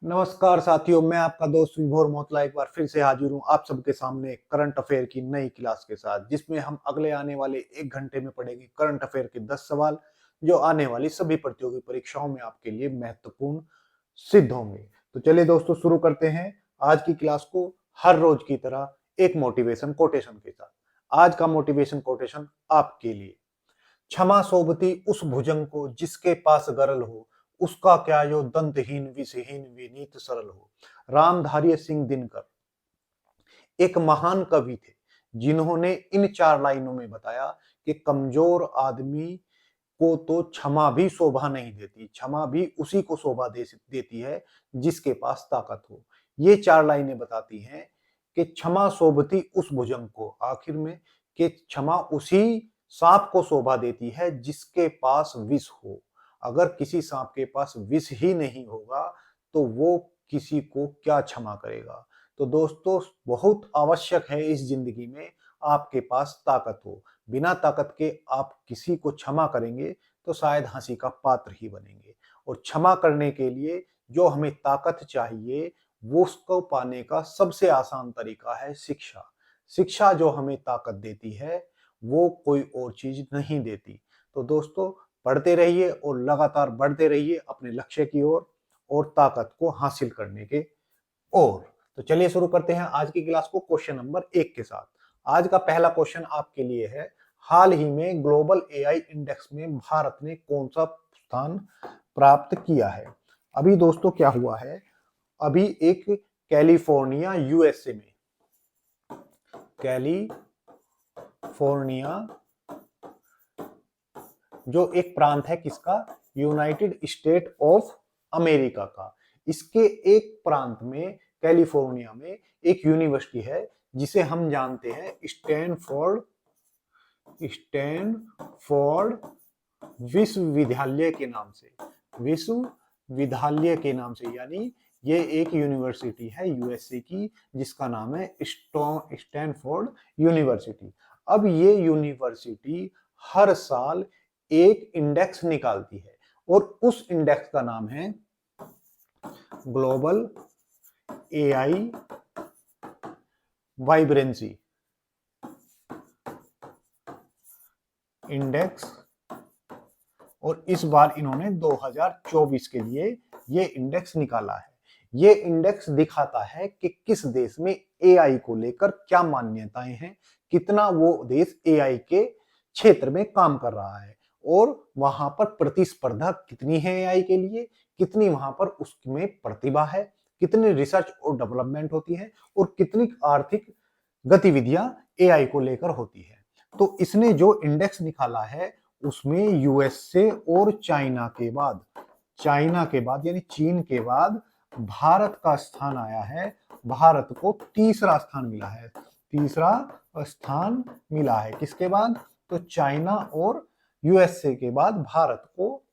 नमस्कार साथियों, मैं आपका दोस्त विभोर मोतला एक बार फिर से हाजिर हूँ आप सबके सामने करंट अफेयर की नई क्लास के साथ, जिसमें हम अगले आने वाले 1 घंटे में पढ़ेंगे करंट अफेयर के 10 सवाल जो आने वाली सभी प्रतियोगी परीक्षाओं में आपके लिए महत्वपूर्ण सिद्ध होंगे। तो चलिए दोस्तों, शुरू करते हैं आज की क्लास को हर रोज की तरह एक मोटिवेशन कोटेशन के साथ। आज का मोटिवेशन कोटेशन आपके लिए। क्षमा सोबती उस भुजंग को जिसके पास गरल हो, उसका क्या यो दंतहीन विषहीन विनीत सरल हो। रामधारी सिंह दिनकर एक महान कवि थे, जिन्होंने इन 4 लाइनों में बताया कि कमजोर आदमी को तो क्षमा भी शोभा नहीं देती, क्षमा भी उसी को शोभा देती है जिसके पास ताकत हो। ये 4 लाइनें बताती हैं कि क्षमा शोभती उस भुजंग को, आखिर में कि क्षमा उसी सांप को शोभा देती है जिसके पास विष हो। अगर किसी सांप के पास विष ही नहीं होगा तो वो किसी को क्या क्षमा करेगा। तो दोस्तों, बहुत आवश्यक है इस जिंदगी में आपके पास ताकत हो। बिना ताकत के आप किसी को क्षमा करेंगे तो शायद हंसी का पात्र ही बनेंगे। और क्षमा करने के लिए जो हमें ताकत चाहिए, वो उसको पाने का सबसे आसान तरीका है शिक्षा। शिक्षा जो हमें ताकत देती है वो कोई और चीज नहीं देती। तो दोस्तों, पढ़ते रहिए और लगातार बढ़ते रहिए अपने लक्ष्य की ओर और ताकत को हासिल करने के ओर। तो चलिए शुरू करते हैं आज की क्लास को क्वेश्चन नंबर 1 के साथ। आज का पहला क्वेश्चन आपके लिए है, हाल ही में ग्लोबल एआई इंडेक्स में भारत ने कौन सा स्थान प्राप्त किया है। अभी दोस्तों क्या हुआ है, अभी एक कैलिफोर्निया यूएसए में, कैलिफोर्निया जो एक प्रांत है किसका, यूनाइटेड स्टेट ऑफ अमेरिका का, इसके एक प्रांत में कैलिफोर्निया में एक यूनिवर्सिटी है जिसे हम जानते हैं स्टैनफोर्ड विश्वविद्यालय के नाम से, विश्वविद्यालय के नाम से, यानी ये एक यूनिवर्सिटी है यूएसए की जिसका नाम है स्टैनफोर्ड यूनिवर्सिटी। अब ये यूनिवर्सिटी हर साल एक इंडेक्स निकालती है और उस इंडेक्स का नाम है ग्लोबल एआई वाइब्रेंसी इंडेक्स। और इस बार इन्होंने 2024 के लिए ये इंडेक्स निकाला है। ये इंडेक्स दिखाता है कि किस देश में एआई को लेकर क्या मान्यताएं हैं, कितना वो देश एआई के क्षेत्र में काम कर रहा है और वहां पर प्रतिस्पर्धा कितनी है एआई के लिए, कितनी वहां पर उसमें प्रतिभा है, कितनी रिसर्च और डेवलपमेंट होती है और कितनी आर्थिक गतिविधियां एआई को लेकर होती है। तो इसने जो इंडेक्स निकाला है उसमें यूएसए और चाइना के बाद यानी चीन के बाद भारत का स्थान आया है। भारत को तीसरा स्थान मिला है, किसके बाद, तो चाइना और यूएसए के बाद भारत को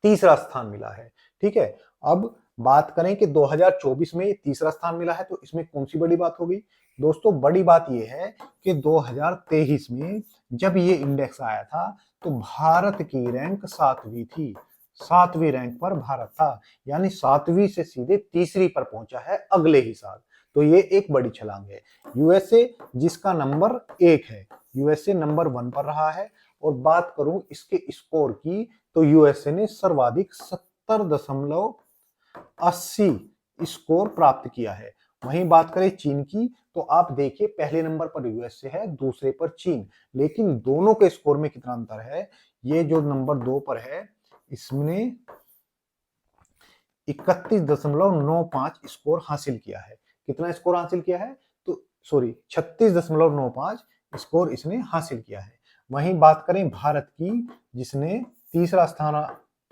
तीसरा स्थान मिला है। ठीक है, अब बात करें कि 2024 में तीसरा स्थान मिला है तो इसमें कौन सी बड़ी बात होगी। दोस्तों, बड़ी बात यह है कि 2023 में जब ये इंडेक्स आया था तो भारत की रैंक 7वीं थी, 7वीं रैंक पर भारत था, यानी 7वीं से सीधे तीसरी पर पहुंचा है अगले ही साल। तो ये एक बड़ी छलांग है। यूएसए जिसका नंबर 1 है, यूएसए नंबर 1 पर रहा है। और बात करूं इसके स्कोर की तो यूएसए ने सर्वाधिक 70.80 स्कोर प्राप्त किया है। वहीं बात करें चीन की तो आप देखिए पहले नंबर पर यूएसए है, दूसरे पर चीन, लेकिन दोनों के स्कोर में कितना अंतर है। ये जो नंबर 2 पर है इसने 31.95 स्कोर हासिल किया है। कितना स्कोर हासिल किया है, तो सॉरी 36.95 स्कोर इसने हासिल किया है। वहीं बात करें भारत की जिसने तीसरा स्थान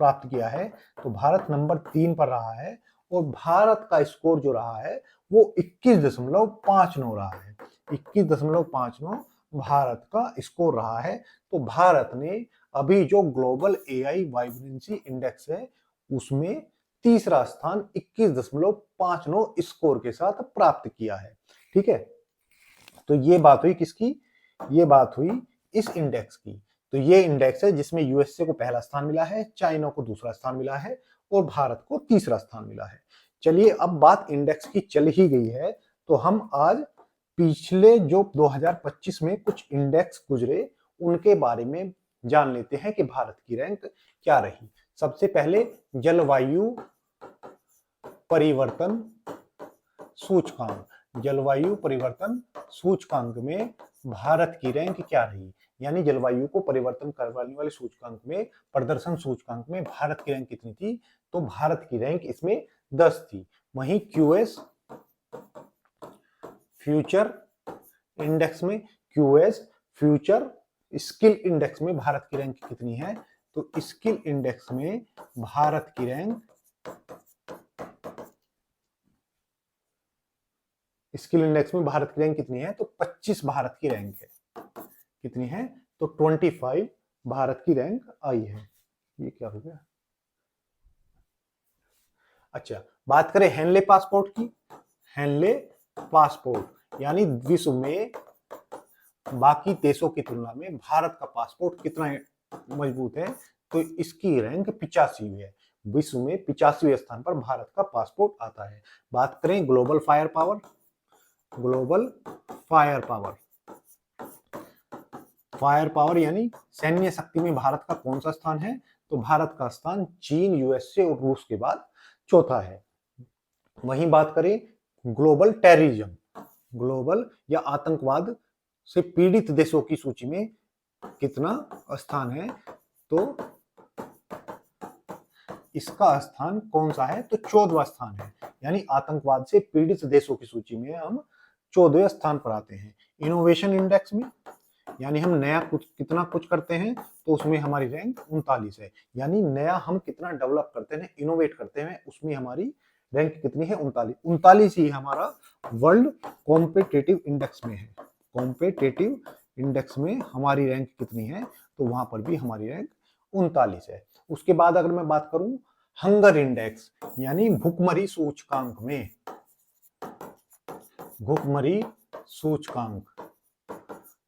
प्राप्त किया है तो भारत नंबर 3 पर रहा है और भारत का स्कोर जो रहा है वो 21.59 रहा है। 21.59 भारत का स्कोर रहा है। तो भारत ने अभी जो ग्लोबल एआई वाइब्रेंसी इंडेक्स है उसमें तीसरा स्थान 21.59 स्कोर के साथ प्राप्त किया है। ठीक है, तो ये बात हुई किसकी, ये बात हुई इस इंडेक्स की। तो ये इंडेक्स है जिसमें यूएसए को पहला स्थान मिला है, चाइना को दूसरा स्थान मिला है और भारत को तीसरा स्थान मिला है। चलिए अब बात इंडेक्स की चल ही गई है, तो हम आज पिछले जो 2025 में कुछ इंडेक्स गुजरे उनके बारे में जान लेते हैं कि भारत की रैंक क्या रही। सबसे पहले जलवायु परिवर्तन सूचकांक, जलवायु परिवर्तन सूचकांक में भारत की रैंक क्या रही, यानी जलवायु को परिवर्तन करवाने वाले सूचकांक में, प्रदर्शन सूचकांक में भारत की रैंक कितनी थी, तो भारत की रैंक इसमें 10 थी। वहीं क्यूएस फ्यूचर इंडेक्स में, क्यूएस फ्यूचर स्किल इंडेक्स में भारत की रैंक कितनी है, तो स्किल इंडेक्स में भारत की रैंक, स्किल इंडेक्स में भारत की रैंक कितनी है, तो 25 भारत की रैंक है। कितनी है, तो 25 भारत की रैंक आई है। ये क्या हो गया। अच्छा, बात करें हेनले पासपोर्ट की। हेनले पासपोर्ट यानी विश्व में बाकी देशों की तुलना में भारत का पासपोर्ट कितना मजबूत है, तो इसकी रैंक 85 है। विश्व में 85वें स्थान पर भारत का पासपोर्ट आता है। बात करें global fire power, global fire power, fire power यानी सैन्य शक्ति में भारत का कौन सा स्थान है, तो भारत का स्थान चीन, यूएसए और रूस के बाद चौथा है। वहीं बात करें ग्लोबल टेररिज्म, ग्लोबल या आतंकवाद से पीड़ित देशों की सूची में कितना स्थान है, तो इसका स्थान कौन सा है, तो 14वां स्थान है। यानी आतंकवाद से पीड़ित देशों की सूची में हम 14वें स्थान पर आते हैं। इनोवेशन इंडेक्स में, यानी हम नया कुछ कितना कुछ करते हैं, तो उसमें हमारी रैंक 39 है। यानी नया हम कितना डेवलप करते हैं, इनोवेट करते हैं, उसमें हमारी रैंक कितनी है, 39 ही हमारा वर्ल्ड कॉम्पिटिटिव इंडेक्स में है। कॉम्पिटिटिव इंडेक्स में हमारी रैंक कितनी है, तो वहां पर भी हमारी रैंक 39 है। उसके बाद अगर मैं बात करूं हंगर इंडेक्स, यानी भुखमरी सूचकांक में, भुखमरी सूचकांक,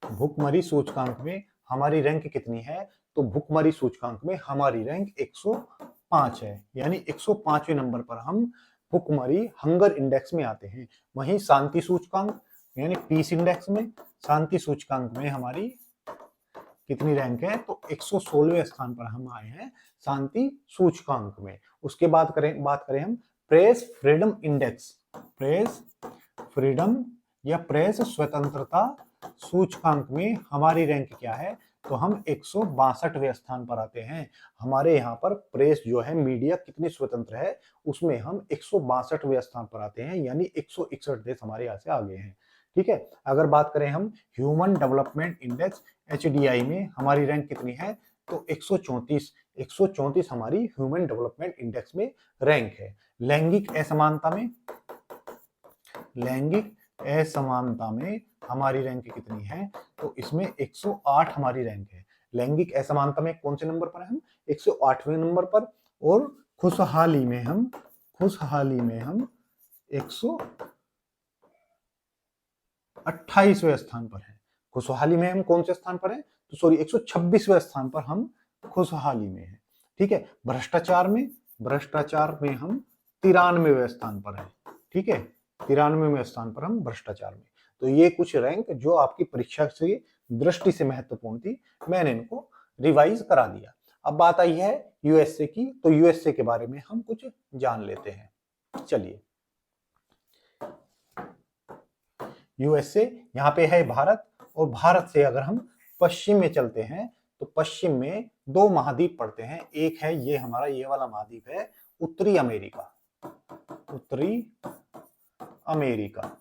भुखमरी सूचकांक में हमारी रैंक कितनी है, तो भुखमरी सूचकांक में हमारी रैंक 105 है। यानी 105वें नंबर पर हम भुखमरी हंगर इंडेक्स में आते हैं। वहीं शांति सूचकांक यानी पीस इंडेक्स में, शांति सूचकांक में हमारी कितनी रैंक है, तो 116वें स्थान पर हम आए हैं शांति सूचकांक में। उसके बाद बात करें हम press freedom index, press freedom या प्रेस स्वतंत्रता सूचकांक में हमारी रैंक क्या है, तो हम 162वें स्थान पर आते हैं। हमारे यहाँ पर प्रेस जो है, मीडिया कितनी स्वतंत्र है, उसमें हम 162वें स्थान पर आते हैं। यानी 161 देश हमारे यहाँ से आगे हैं। ठीक है। अगर बात करें हम ह्यूमन डेवलपमेंट इंडेक्स HDI में हमारी रैंक कितनी है, तो 134 हमारी ह्यूमन डेवलपमेंट इंडेक्स में रैंक है। लैंगिक असमानता में, लैंगिक असमानता में हमारी रैंक कितनी है, तो इसमें 108 हमारी रैंक है। लैंगिक असमानता में कौन से नंबर पर है हम, 108वें नंबर पर। और खुशहाली में हम 128वें स्थान पर है। खुशहाली में हम कौन से स्थान पर हैं, तो सॉरी 126वें स्थान पर हम खुशहाली में हैं। ठीक है। भ्रष्टाचार में हम 93वें स्थान पर हैं। ठीक है, 93वें स्थान पर हम भ्रष्टाचार में। तो ये कुछ रैंक जो आपकी परीक्षा से दृष्टि से महत्वपूर्ण थी, मैंने इनको रिवाइज करा दिया। अब बात आई है यूएसए की, तो यूएसए के बारे में हम कुछ जान लेते हैं। चलिए, यूएसए यहाँ पे है भारत, और भारत से अगर हम पश्चिम में चलते हैं, तो पश्चिम में 2 महाद्वीप पड़ते हैं। एक है ये हमारा ये वाला महाद्वीप है उत्तरी अमेरिका, उत्तरी अमेरिका,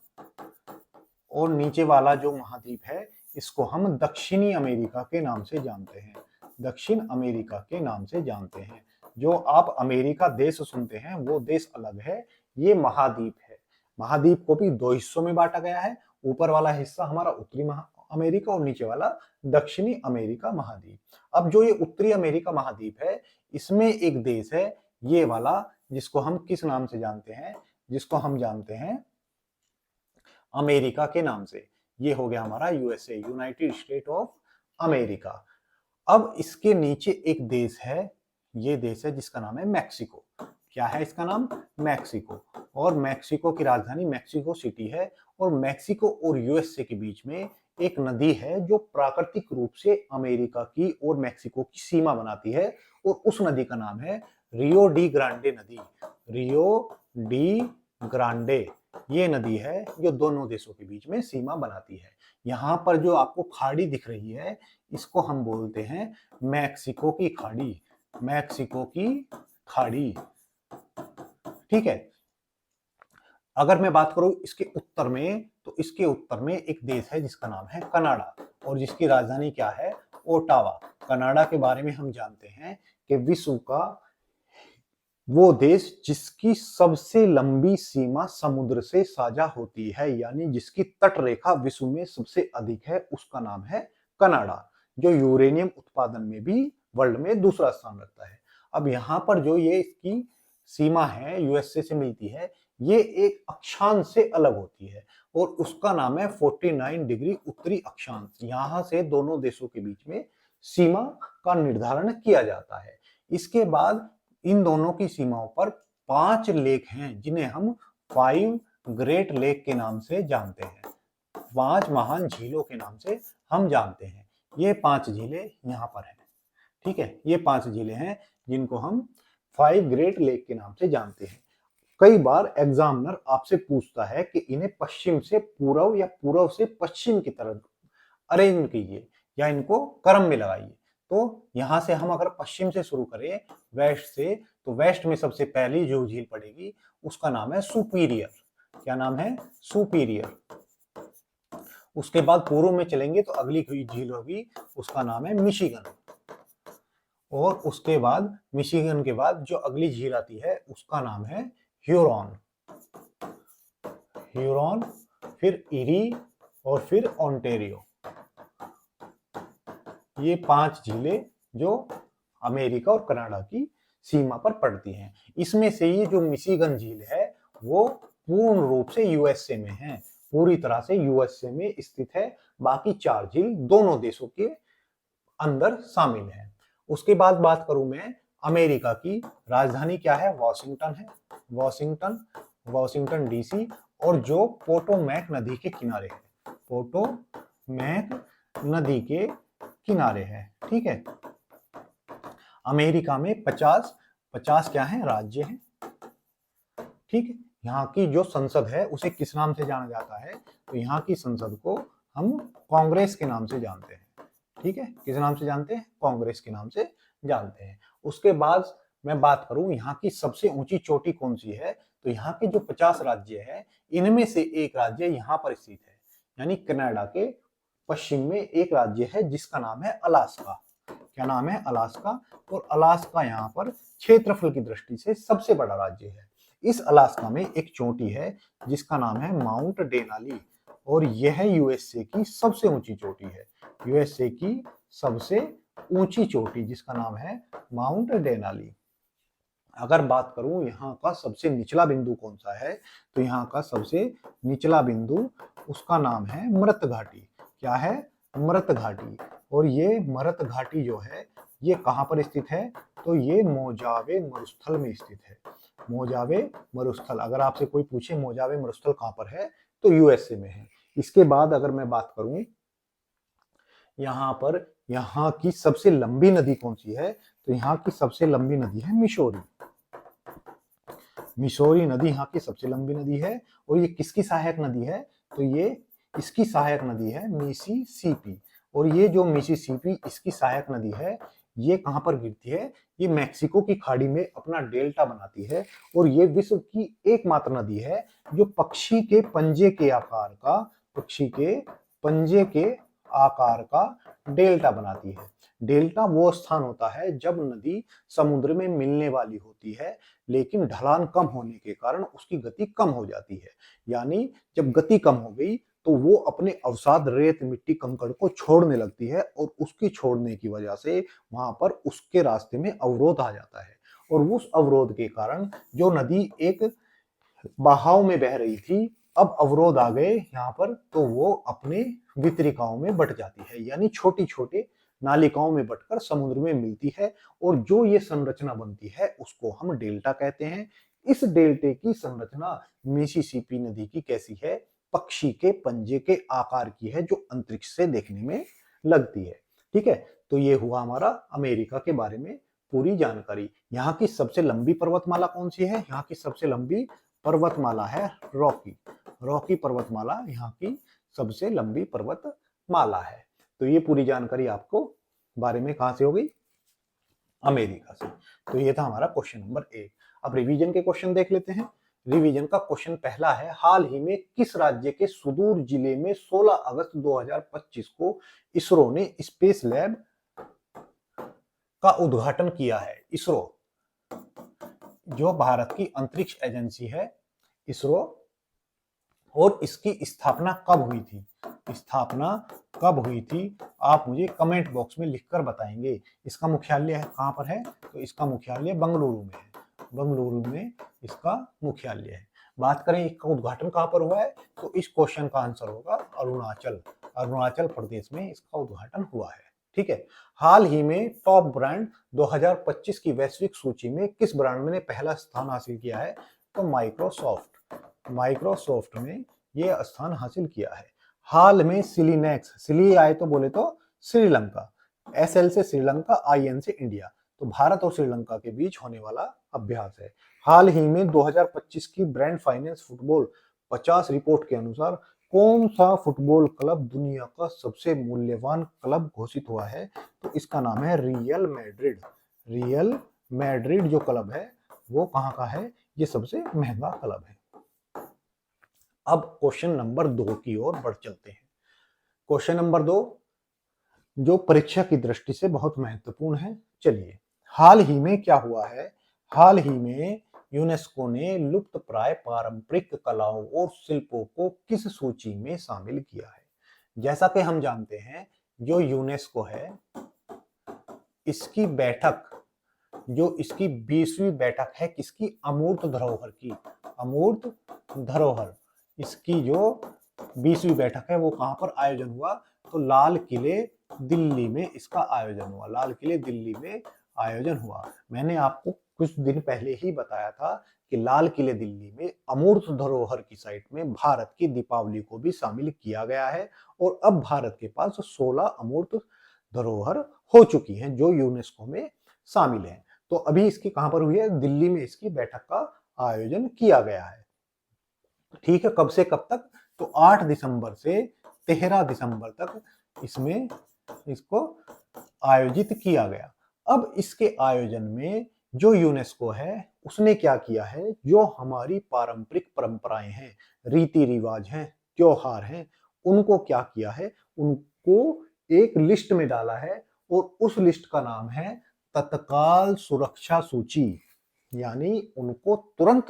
और नीचे वाला जो महाद्वीप है इसको हम दक्षिणी अमेरिका के नाम से जानते हैं, दक्षिण अमेरिका के नाम से जानते हैं। जो आप अमेरिका देश सुनते हैं वो देश अलग है, ये महाद्वीप है। महाद्वीप को भी 2 हिस्सों में बांटा गया है। ऊपर वाला हिस्सा हमारा उत्तरी अमेरिका और नीचे वाला दक्षिणी अमेरिका महाद्वीप। अब जो ये उत्तरी अमेरिका महाद्वीप है, इसमें एक देश है ये वाला, जिसको हम किस नाम से जानते हैं, जिसको हम जानते हैं अमेरिका के नाम से। ये हो गया हमारा USA, United state of America. अब इसके नीचे एक देश है, ये देश है जिसका नाम है मैक्सिको। क्या है इसका नाम? मैक्सिको। और मैक्सिको की राजधानी मैक्सिको सिटी है। और मैक्सिको और यूएसए के बीच में एक नदी है जो प्राकृतिक रूप से अमेरिका की और मैक्सिको की सीमा बनाती है, और उस नदी का नाम है रियो डी ग्रांडे नदी। रियो डी ग्रांडे ये नदी है जो दोनों देशों के बीच में सीमा बनाती है। यहाँ पर जो आपको खाड़ी दिख रही है, इसको हम बोलते हैं मैक्सिको की खाड़ी। मैक्सिको की खाड़ी, ठीक है। अगर मैं बात करूं इसके उत्तर में, तो इसके उत्तर में एक देश है जिसका नाम है कनाडा, और जिसकी राजधानी क्या है? ओटावा। कनाडा के बारे में हम जानते हैं कि विश्व का वो देश जिसकी सबसे लंबी सीमा समुद्र से साझा होती है, यानी जिसकी तट रेखा विश्व में सबसे अधिक है, उसका नाम है कनाडा, जो यूरेनियम उत्पादन में भी वर्ल्ड में दूसरा स्थान रखता है। अब यहाँ पर जो ये इसकी सीमा है यूएसए से मिलती है, ये एक अक्षांश से अलग होती है, और उसका नाम है 49 डिग्री उत्तरी अक्षांश। यहाँ से दोनों देशों के बीच में सीमा का निर्धारण किया जाता है। इसके बाद इन दोनों की सीमाओं पर 5 लेक हैं जिन्हें हम 5 ग्रेट लेक के नाम से जानते हैं। 5 महान झीलों के नाम से हम जानते हैं। ये 5 झीलें यहाँ पर हैं, ठीक है। ये 5 झीलें हैं जिनको हम 5 ग्रेट लेक के नाम से जानते हैं। कई बार एग्जामिनर आपसे पूछता है कि इन्हें पश्चिम से पूर्व या पूर्व से पश्चिम की तरफ अरेंज कीजिए या इनको क्रम में लगाइए। तो यहां से हम अगर पश्चिम से शुरू करें, वेस्ट से, तो वेस्ट में सबसे पहली जो झील पड़ेगी उसका नाम है सुपीरियर। क्या नाम है? सुपीरियर। उसके बाद पूर्व में चलेंगे तो अगली झील होगी, उसका नाम है मिशिगन। और उसके बाद मिशिगन के बाद जो अगली झील आती है उसका नाम है ह्यूरॉन। ह्यूरॉन, फिर इरी, और फिर ओंटेरियो। ये 5 झीलें जो अमेरिका और कनाडा की सीमा पर पड़ती हैं। इसमें से ये जो मिशिगन झील है वो पूर्ण रूप से यूएसए में है, पूरी तरह से यूएसए में स्थित है। बाकी 4 झील दोनों देशों के अंदर शामिल है। उसके बाद बात करूं मैं अमेरिका की राजधानी क्या है? वॉशिंगटन है। वॉशिंगटन, वॉशिंगटन डीसी, और जो पोटोमैक नदी के किनारे है। पोटोमैक नदी के किनारे है, ठीक है। अमेरिका में 50 क्या है? राज्य हैं, ठीक है। यहाँ की जो संसद है उसे किस नाम से जाना जाता है? तो यहाँ की संसद को हम कांग्रेस के नाम से जानते हैं, ठीक है। किस नाम से जानते हैं? कांग्रेस के नाम से जानते हैं। उसके बाद मैं बात करूं यहाँ की सबसे ऊंची चोटी कौन सी है, तो यहाँ के जो 50 राज्य है इनमें से एक राज्य यहाँ पर स्थित है, यानी कनाडा के पश्चिम में एक राज्य है जिसका नाम है अलास्का। क्या नाम है? अलास्का। और अलास्का यहाँ पर क्षेत्रफल की दृष्टि से सबसे बड़ा राज्य है। इस अलास्का में एक चोटी है जिसका नाम है माउंट डेनाली, और यह यूएसए की सबसे ऊंची चोटी है। यूएसए की सबसे ऊंची चोटी जिसका नाम है माउंट डेनाली। अगर बात करूं यहाँ का सबसे निचला बिंदु कौन सा है, तो यहाँ का सबसे निचला बिंदु उसका नाम है मृत घाटी। क्या है? मृत घाटी। और ये मृत घाटी जो है ये कहाँ पर स्थित है? तो ये मोजावे मरुस्थल में स्थित है। मोजावे मरुस्थल, अगर आपसे कोई पूछे मोजावे मरुस्थल कहाँ पर है, तो यूएसए में है। इसके बाद अगर मैं बात करूं यहाँ पर यहाँ की सबसे लंबी नदी कौन सी है, तो यहाँ की सबसे लंबी नदी है मिसौरी। मिसौरी नदी यहाँ की सबसे लंबी नदी है। और ये किसकी सहायक नदी है? तो ये इसकी सहायक नदी है मिसिसिपी। और ये जो मिसिसिपी इसकी सहायक नदी है ये कहाँ पर गिरती है? ये मैक्सिको की खाड़ी में अपना डेल्टा बनाती है। और ये विश्व की एकमात्र नदी है जो पक्षी के पंजे के आकार का डेल्टा बनाती है। डेल्टा वो स्थान होता है जब नदी समुद्र में मिलने वाली होती है लेकिन ढलान कम होने के कारण उसकी गति कम हो जाती है। यानी जब गति कम हो गई तो वो अपने अवसाद रेत मिट्टी कंकड़ को छोड़ने लगती है, और उसकी छोड़ने की वजह से वहां पर उसके रास्ते में अवरोध आ जाता है। और उस अवरोध के कारण जो नदी एक बहाव में बह रही थी, अब अवरोध आ गए यहाँ पर, तो वो अपने वितरिकाओं में बट जाती है, यानी छोटी छोटे नालिकाओं में बटकर समुद्र में मिलती है और जो ये संरचना बनती है उसको हम डेल्टा कहते हैं। इस डेल्टे की संरचना मिसिसिपी नदी की कैसी है? पक्षी के पंजे के आकार की है, जो अंतरिक्ष से देखने में लगती है। ठीक है, तो ये हुआ हमारा अमेरिका के बारे में पूरी जानकारी। यहाँ की सबसे लंबी पर्वतमाला कौन सी है? यहाँ की सबसे लंबी पर्वतमाला है रॉकी। रॉकी पर्वतमाला यहाँ की सबसे लंबी पर्वतमाला है। तो ये पूरी जानकारी आपको बारे में कहां से हो गई? अमेरिका से। तो ये था हमारा क्वेश्चन नंबर 1। अब रिवीजन के क्वेश्चन देख लेते हैं। रिवीजन का क्वेश्चन पहला है, हाल ही में किस राज्य के सुदूर जिले में 16 अगस्त 2025 को इसरो ने स्पेस लैब का उद्घाटन किया है? इसरो जो भारत की अंतरिक्ष एजेंसी है, इसरो, और इसकी स्थापना कब हुई थी? स्थापना कब हुई थी आप मुझे कमेंट बॉक्स में लिखकर बताएंगे। इसका मुख्यालय है कहां पर है? तो इसका मुख्यालय बेंगलुरु में है। बेंगलुरु में इसका मुख्यालय है। बात करें इसका उद्घाटन कहां पर हुआ है, तो इस क्वेश्चन का आंसर होगा अरुणाचल। अरुणाचल प्रदेश में इसका उद्घाटन हुआ है। ठीक है। हाल ही में टॉप ब्रांड 2025 की वैश्विक सूची में किस ब्रांड ने पहला स्थान हासिल किया है? तो माइक्रोसॉफ्ट ने यह स्थान हासिल किया है। हाल में सिलीनेक्स, सिली आए तो बोले तो श्रीलंका, SL से श्रीलंका, IN से इंडिया, तो भारत और श्रीलंका के बीच होने वाला अभ्यास है। हाल ही में 2025 की ब्रांड फाइनेंस फुटबॉल 50 रिपोर्ट के अनुसार कौन सा फुटबॉल क्लब दुनिया का सबसे मूल्यवान क्लब घोषित हुआ है? तो इसका नाम है रियल मैड्रिड। रियल मैड्रिड जो क्लब है वो कहां का है? ये सबसे महंगा क्लब है। अब क्वेश्चन नंबर 2 की ओर बढ़ चलते हैं। क्वेश्चन नंबर 2 जो परीक्षा की दृष्टि से बहुत महत्वपूर्ण है। चलिए, हाल ही में क्या हुआ है? हाल ही में यूनेस्को ने लुप्त प्राय पारंपरिक कलाओं और शिल्पों को किस सूची में शामिल किया है? जैसा कि हम जानते हैं, जो यूनेस्को है, इसकी बैठक, जो इसकी 20वीं बैठक है किसकी? अमूर्त धरोहर की। अमूर्त धरोहर, इसकी जो 20वीं बैठक है वो कहां पर आयोजन हुआ? तो लाल किले दिल्ली में इसका आयोजन हुआ। लाल किले दिल्ली में आयोजन हुआ। मैंने आपको कुछ दिन पहले ही बताया था कि लाल किले दिल्ली में अमूर्त धरोहर की साइट में भारत की दीपावली को भी शामिल किया गया है और अब भारत के पास 16 अमूर्त धरोहर हो चुकी हैं जो यूनेस्को में शामिल हैं। तो अभी इसकी कहां पर हुई है? दिल्ली में इसकी बैठक का आयोजन किया गया है। ठीक है, कब से कब तक? तो 8 दिसंबर से 13 दिसंबर तक इसमें इसको आयोजित किया गया। अब इसके आयोजन में जो यूनेस्को है उसने क्या किया है? जो हमारी पारंपरिक परंपराएं हैं, रीति रिवाज हैं, त्योहार हैं, उनको क्या किया है? उनको एक लिस्ट में डाला है और उस लिस्ट का नाम है तत्काल सुरक्षा सूची। यानी उनको तुरंत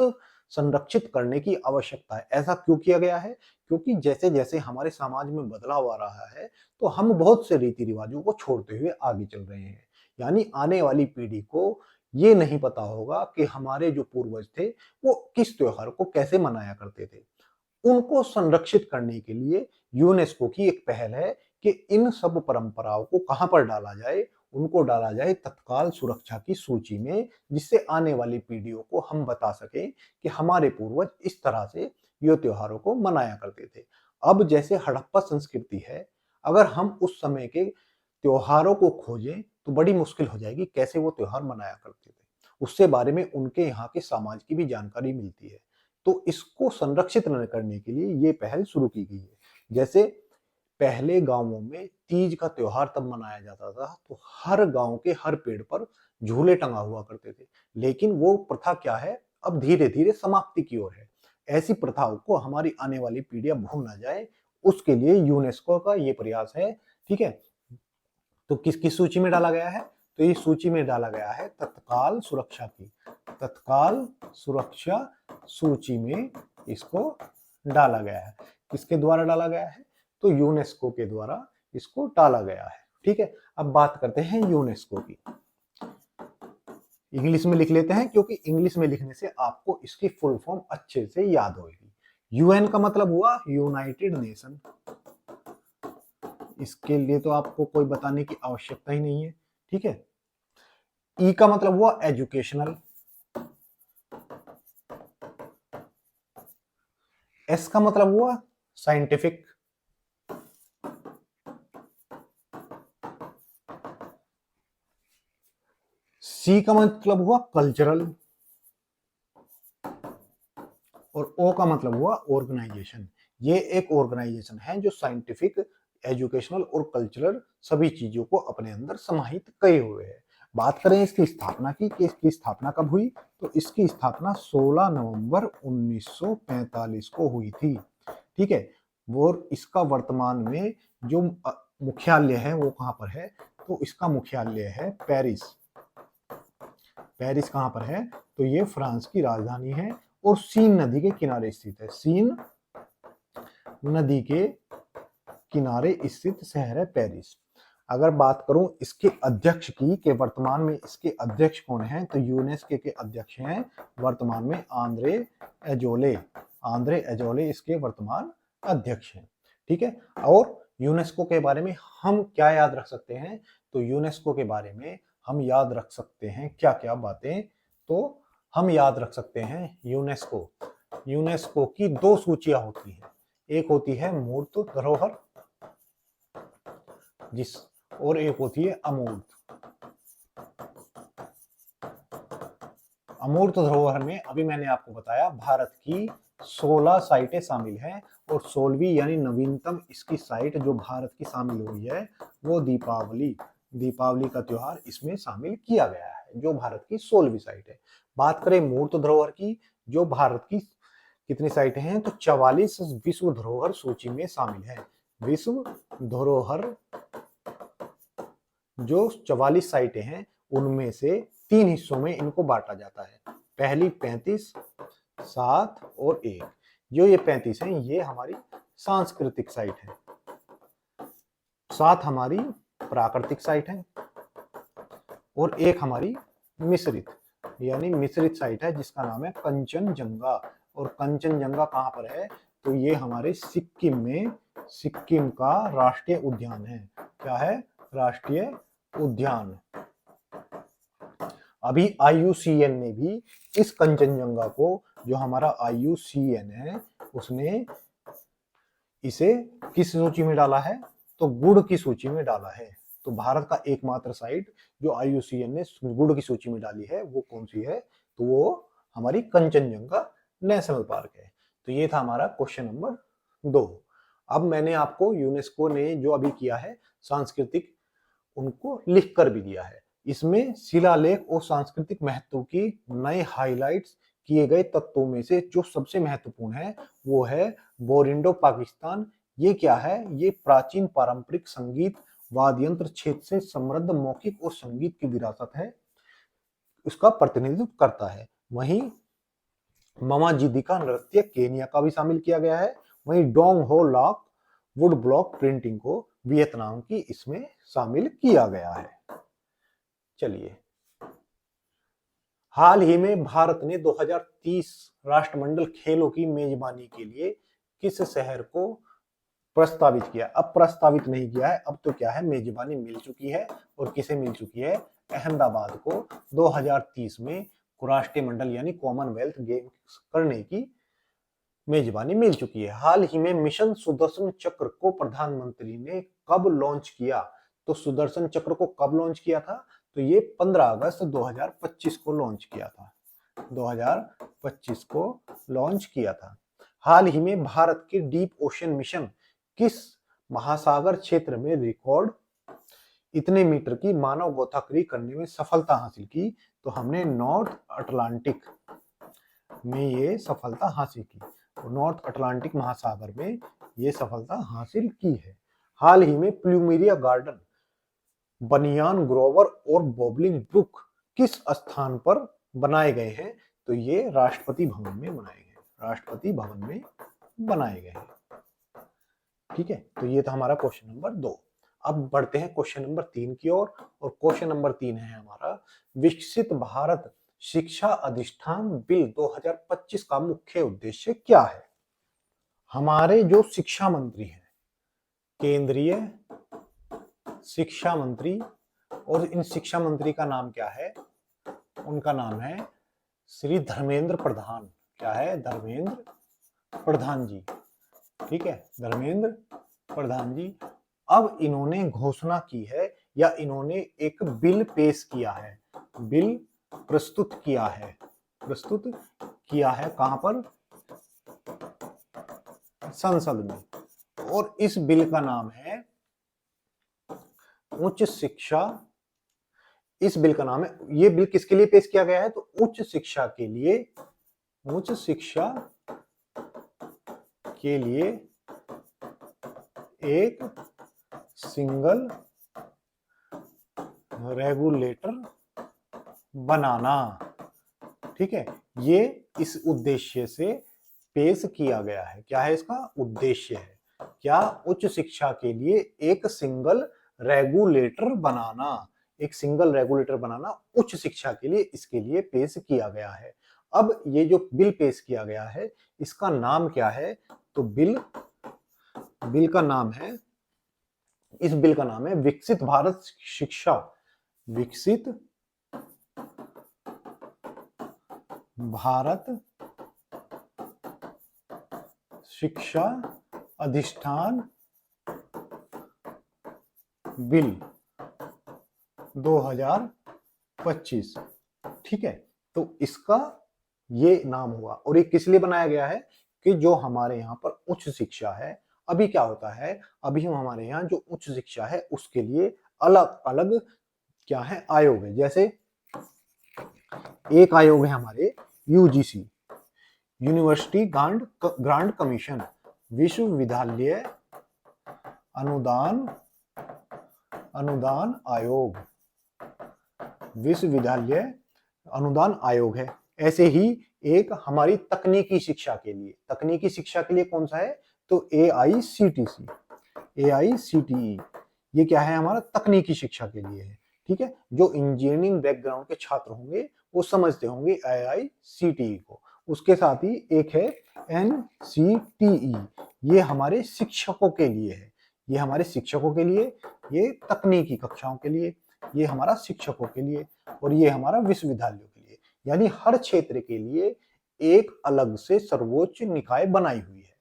संरक्षित करने की आवश्यकता है। ऐसा क्यों किया गया है? क्योंकि जैसे जैसे हमारे समाज में बदलाव आ रहा है तो हम बहुत से रीति रिवाजों को छोड़ते हुए आगे चल रहे हैं। यानी आने वाली पीढ़ी को ये नहीं पता होगा कि हमारे जो पूर्वज थे वो किस त्योहार को कैसे मनाया करते थे। उनको संरक्षित करने के लिए यूनेस्को की एक पहल है कि इन सब परंपराओं को कहां पर डाला जाए? उनको डाला जाए तत्काल सुरक्षा की सूची में, जिससे आने वाली पीढ़ियों को हम बता सकें कि हमारे पूर्वज इस तरह से ये त्योहारों को मनाया करते थे। अब जैसे हड़प्पा संस्कृति है, अगर हम उस समय के त्योहारों को खोजें तो बड़ी मुश्किल हो जाएगी कैसे वो त्योहार मनाया करते थे। उससे बारे में उनके यहाँ के समाज की भी जानकारी मिलती है। तो इसको संरक्षित करने के लिए ये पहल शुरू की गई है। जैसे पहले गांवों में तीज का त्योहार तब मनाया जाता था तो हर गांव के हर पेड़ पर झूले टंगा हुआ करते थे, लेकिन वो प्रथा क्या है, अब धीरे धीरे समाप्ति की ओर है। ऐसी प्रथाओं को हमारी आने वाली पीढ़ियां भूल ना जाए, उसके लिए यूनेस्को का ये प्रयास है। ठीक है, तो किस किस सूची में डाला गया है? तो इस सूची में डाला गया है तत्काल सुरक्षा की। तत्काल सुरक्षा सूची में इसको डाला गया है। किसके द्वारा डाला गया है? तो यूनेस्को के द्वारा इसको डाला गया है। ठीक है, अब बात करते हैं यूनेस्को की। इंग्लिश में लिख लेते हैं क्योंकि इंग्लिश में लिखने से आपको इसकी फुल फॉर्म अच्छे से याद होगी। यूएन का मतलब हुआ यूनाइटेड नेशन। इसके लिए तो आपको कोई बताने की आवश्यकता ही नहीं है, ठीक है। ई का मतलब हुआ एजुकेशनल, एस का मतलब हुआ साइंटिफिक, सी का मतलब हुआ कल्चरल, और ओ का मतलब हुआ ऑर्गेनाइजेशन। ये एक ऑर्गेनाइजेशन है जो साइंटिफिक, एजुकेशनल और कल्चरल सभी चीजों को अपने अंदर समाहित किए हुए है। बात करें इसकी स्थापना की कि इसकी स्थापना कब हुई, तो इसकी स्थापना 16 नवंबर 1945 को हुई थी, ठीक है। और इसका वर्तमान में जो मुख्यालय है वो कहां पर है, तो इसका मुख्यालय है पेरिस। पेरिस कहां पर है, तो ये फ्रांस की राजधानी है और सीन नदी के किनारे स्थित है। सीन नदी के किनारे स्थित शहर है पेरिस। अगर बात करूं इसके अध्यक्ष की कि वर्तमान में इसके अध्यक्ष कौन हैं, तो यूनेस्को के अध्यक्ष हैं वर्तमान में आंद्रे एजोले। आंद्रे एजोले इसके वर्तमान अध्यक्ष हैं, ठीक है। और यूनेस्को के बारे में हम क्या याद रख सकते हैं, तो यूनेस्को के बारे में हम याद रख सकते हैं क्या क्या बातें, तो हम याद रख सकते हैं यूनेस्को की दो सूचियां होती हैं। एक होती है मूर्त धरोहर जिस, और एक होती है अमूर्त। अमूर्त धरोहर में अभी मैंने आपको बताया भारत की 16 साइटें शामिल हैं, और 16वीं यानी नवीनतम इसकी साइट जो भारत की शामिल हुई है वो दीपावली का त्योहार इसमें शामिल किया गया है, जो भारत की 16वीं साइट है। बात करें मूर्त धरोहर की, जो भारत की कितनी साइटें हैं, तो 44 विश्व धरोहर सूची में शामिल है। विश्व धरोहर जो 44 साइटें हैं उनमें से 3 हिस्सों में इनको बांटा जाता है। पहली 35, 7 और 1। जो ये 35 हैं ये हमारी सांस्कृतिक साइट है, 7 हमारी प्राकृतिक साइट है, और 1 हमारी मिश्रित साइट है जिसका नाम है कंचनजंगा। और कंचनजंगा कहां पर है, तो ये हमारे सिक्किम में, सिक्किम का राष्ट्रीय उद्यान है। क्या है, राष्ट्रीय उद्यान। अभी IUCN ने भी इस कंचनजंगा को, जो हमारा IUCN है, उसने इसे किस सूची में डाला है, तो गुड़ की सूची में डाला है। तो भारत का एकमात्र साइट जो IUCN ने गुड़ की सूची में डाली है वो कौन सी है, तो वो हमारी कंचनजंगा नेशनल पार्क है। तो ये था हमारा क्वेश्चन नंबर 2। अब मैंने आपको यूनेस्को ने जो अभी किया है सांस्कृतिक, उनको लिख कर भी दिया है। इसमें शिलालेख और सांस्कृतिक महत्व की नए हाइलाइट्स किए गए तत्वों में से जो सबसे महत्वपूर्ण है वो है बोरिंडो पाकिस्तान। ये क्या है, ये प्राचीन पारंपरिक संगीत वाद्य यंत्र क्षेत्र से समृद्ध मौखिक और संगीत की विरासत है, उसका प्रतिनिधित्व करता है। वहीं ममाजिदी का नृत्य केनिया का भी शामिल किया गया है। वहीं डोंग हो लॉक वुड ब्लॉक प्रिंटिंग को वियतनाम की इसमें शामिल किया गया है। चलिए, हाल ही में भारत ने 2030 राष्ट्रमंडल खेलों की मेजबानी के लिए किस शहर को प्रस्तावित किया। अब प्रस्तावित नहीं किया है, अब तो क्या है, मेजबानी मिल चुकी है। और किसे मिल चुकी है, अहमदाबाद को 2030 में राष्ट्रीय मंडल यानी कॉमनवेल्थ गेम्स करने की मेजबानी मिल चुकी है। हाल ही में मिशन सुदर्शन चक्र को प्रधानमंत्री ने कब लॉन्च किया, तो सुदर्शन चक्र को कब लॉन्च किया था, तो ये 15 अगस्त 2025 को लॉन्च किया था। 2025 को लॉन्च किया था। हाल ही में भारत के डीप ओशन मिशन किस महासागर क्षेत्र में रिकॉर्ड इतने मीटर की मानव गोताखोरी करने में सफलता हासिल की, तो हमने नॉर्थ अटलांटिक में ये सफलता हासिल की। नॉर्थ अटलांटिक महासागर में ये सफलता हासिल की है। हाल ही में प्लूमेरिया गार्डन, बनियान ग्रोवर और बॉबलिंग ब्रुक किस स्थान पर बनाए गए हैं, तो ये राष्ट्रपति भवन में बनाए गए, राष्ट्रपति भवन में बनाए गए हैं। ठीक है, तो ये था हमारा क्वेश्चन नंबर 2। अब बढ़ते हैं क्वेश्चन नंबर 3 की ओर। और क्वेश्चन नंबर 3 है हमारा, विकसित भारत शिक्षा अधिष्ठान बिल 2025 का मुख्य उद्देश्य क्या है। हमारे जो शिक्षा मंत्री हैं केंद्रीय शिक्षा मंत्री। और इन शिक्षा मंत्री का नाम क्या है? उनका नाम है श्री धर्मेंद्र प्रधान। क्या है? धर्मेंद्र प्रधान जी। ठीक है, धर्मेंद्र प्रधान जी। अब इन्होंने घोषणा की है या इन्होंने एक बिल पेश किया है, बिल प्रस्तुत किया है, प्रस्तुत किया है कहां पर? संसद में। और इस बिल का नाम है उच्च शिक्षा। इस बिल का नाम है, ये बिल किसके लिए पेश किया गया है? तो उच्च शिक्षा के लिए, उच्च शिक्षा के लिए एक सिंगल रेगुलेटर बनाना। ठीक है, ये इस उद्देश्य से पेश किया गया है। क्या है इसका उद्देश्य? है क्या? उच्च शिक्षा के लिए एक सिंगल रेगुलेटर बनाना। एक सिंगल रेगुलेटर बनाना उच्च शिक्षा के लिए, इसके लिए पेश किया गया है। अब ये जो बिल पेश किया गया है इसका नाम क्या है? तो बिल का नाम है, इस बिल का नाम है विकसित भारत शिक्षा, विकसित भारत शिक्षा अधिष्ठान बिल 2025। ठीक है, तो इसका ये नाम हुआ। और ये किस लिए बनाया गया है? कि जो हमारे यहाँ पर उच्च शिक्षा है, अभी क्या होता है, अभी हम हमारे यहाँ जो उच्च शिक्षा है उसके लिए अलग अलग क्या है आयोग है। जैसे एक आयोग है हमारे यूजीसी, यूनिवर्सिटी ग्रांट कमीशन, विश्वविद्यालय अनुदान आयोग, विश्वविद्यालय अनुदान आयोग है। ऐसे ही एक हमारी तकनीकी शिक्षा के लिए, तकनीकी शिक्षा के लिए कौन सा है? तो AICTC, AICTE। ये क्या है? हमारा तकनीकी शिक्षा के लिए है। ठीक है, जो इंजीनियरिंग बैकग्राउंड के छात्र होंगे वो समझते होंगे AICTE को। उसके साथ ही एक है NCTE, ये हमारे शिक्षकों के लिए है। ये हमारे शिक्षकों के लिए, ये तकनीकी कक्षाओं के लिए, ये हमारा शिक्षकों के लिए, और ये हमारा विश्वविद्यालयों के लिए। यानी हर क्षेत्र के लिए एक अलग से सर्वोच्च निकाय बनाई हुई है।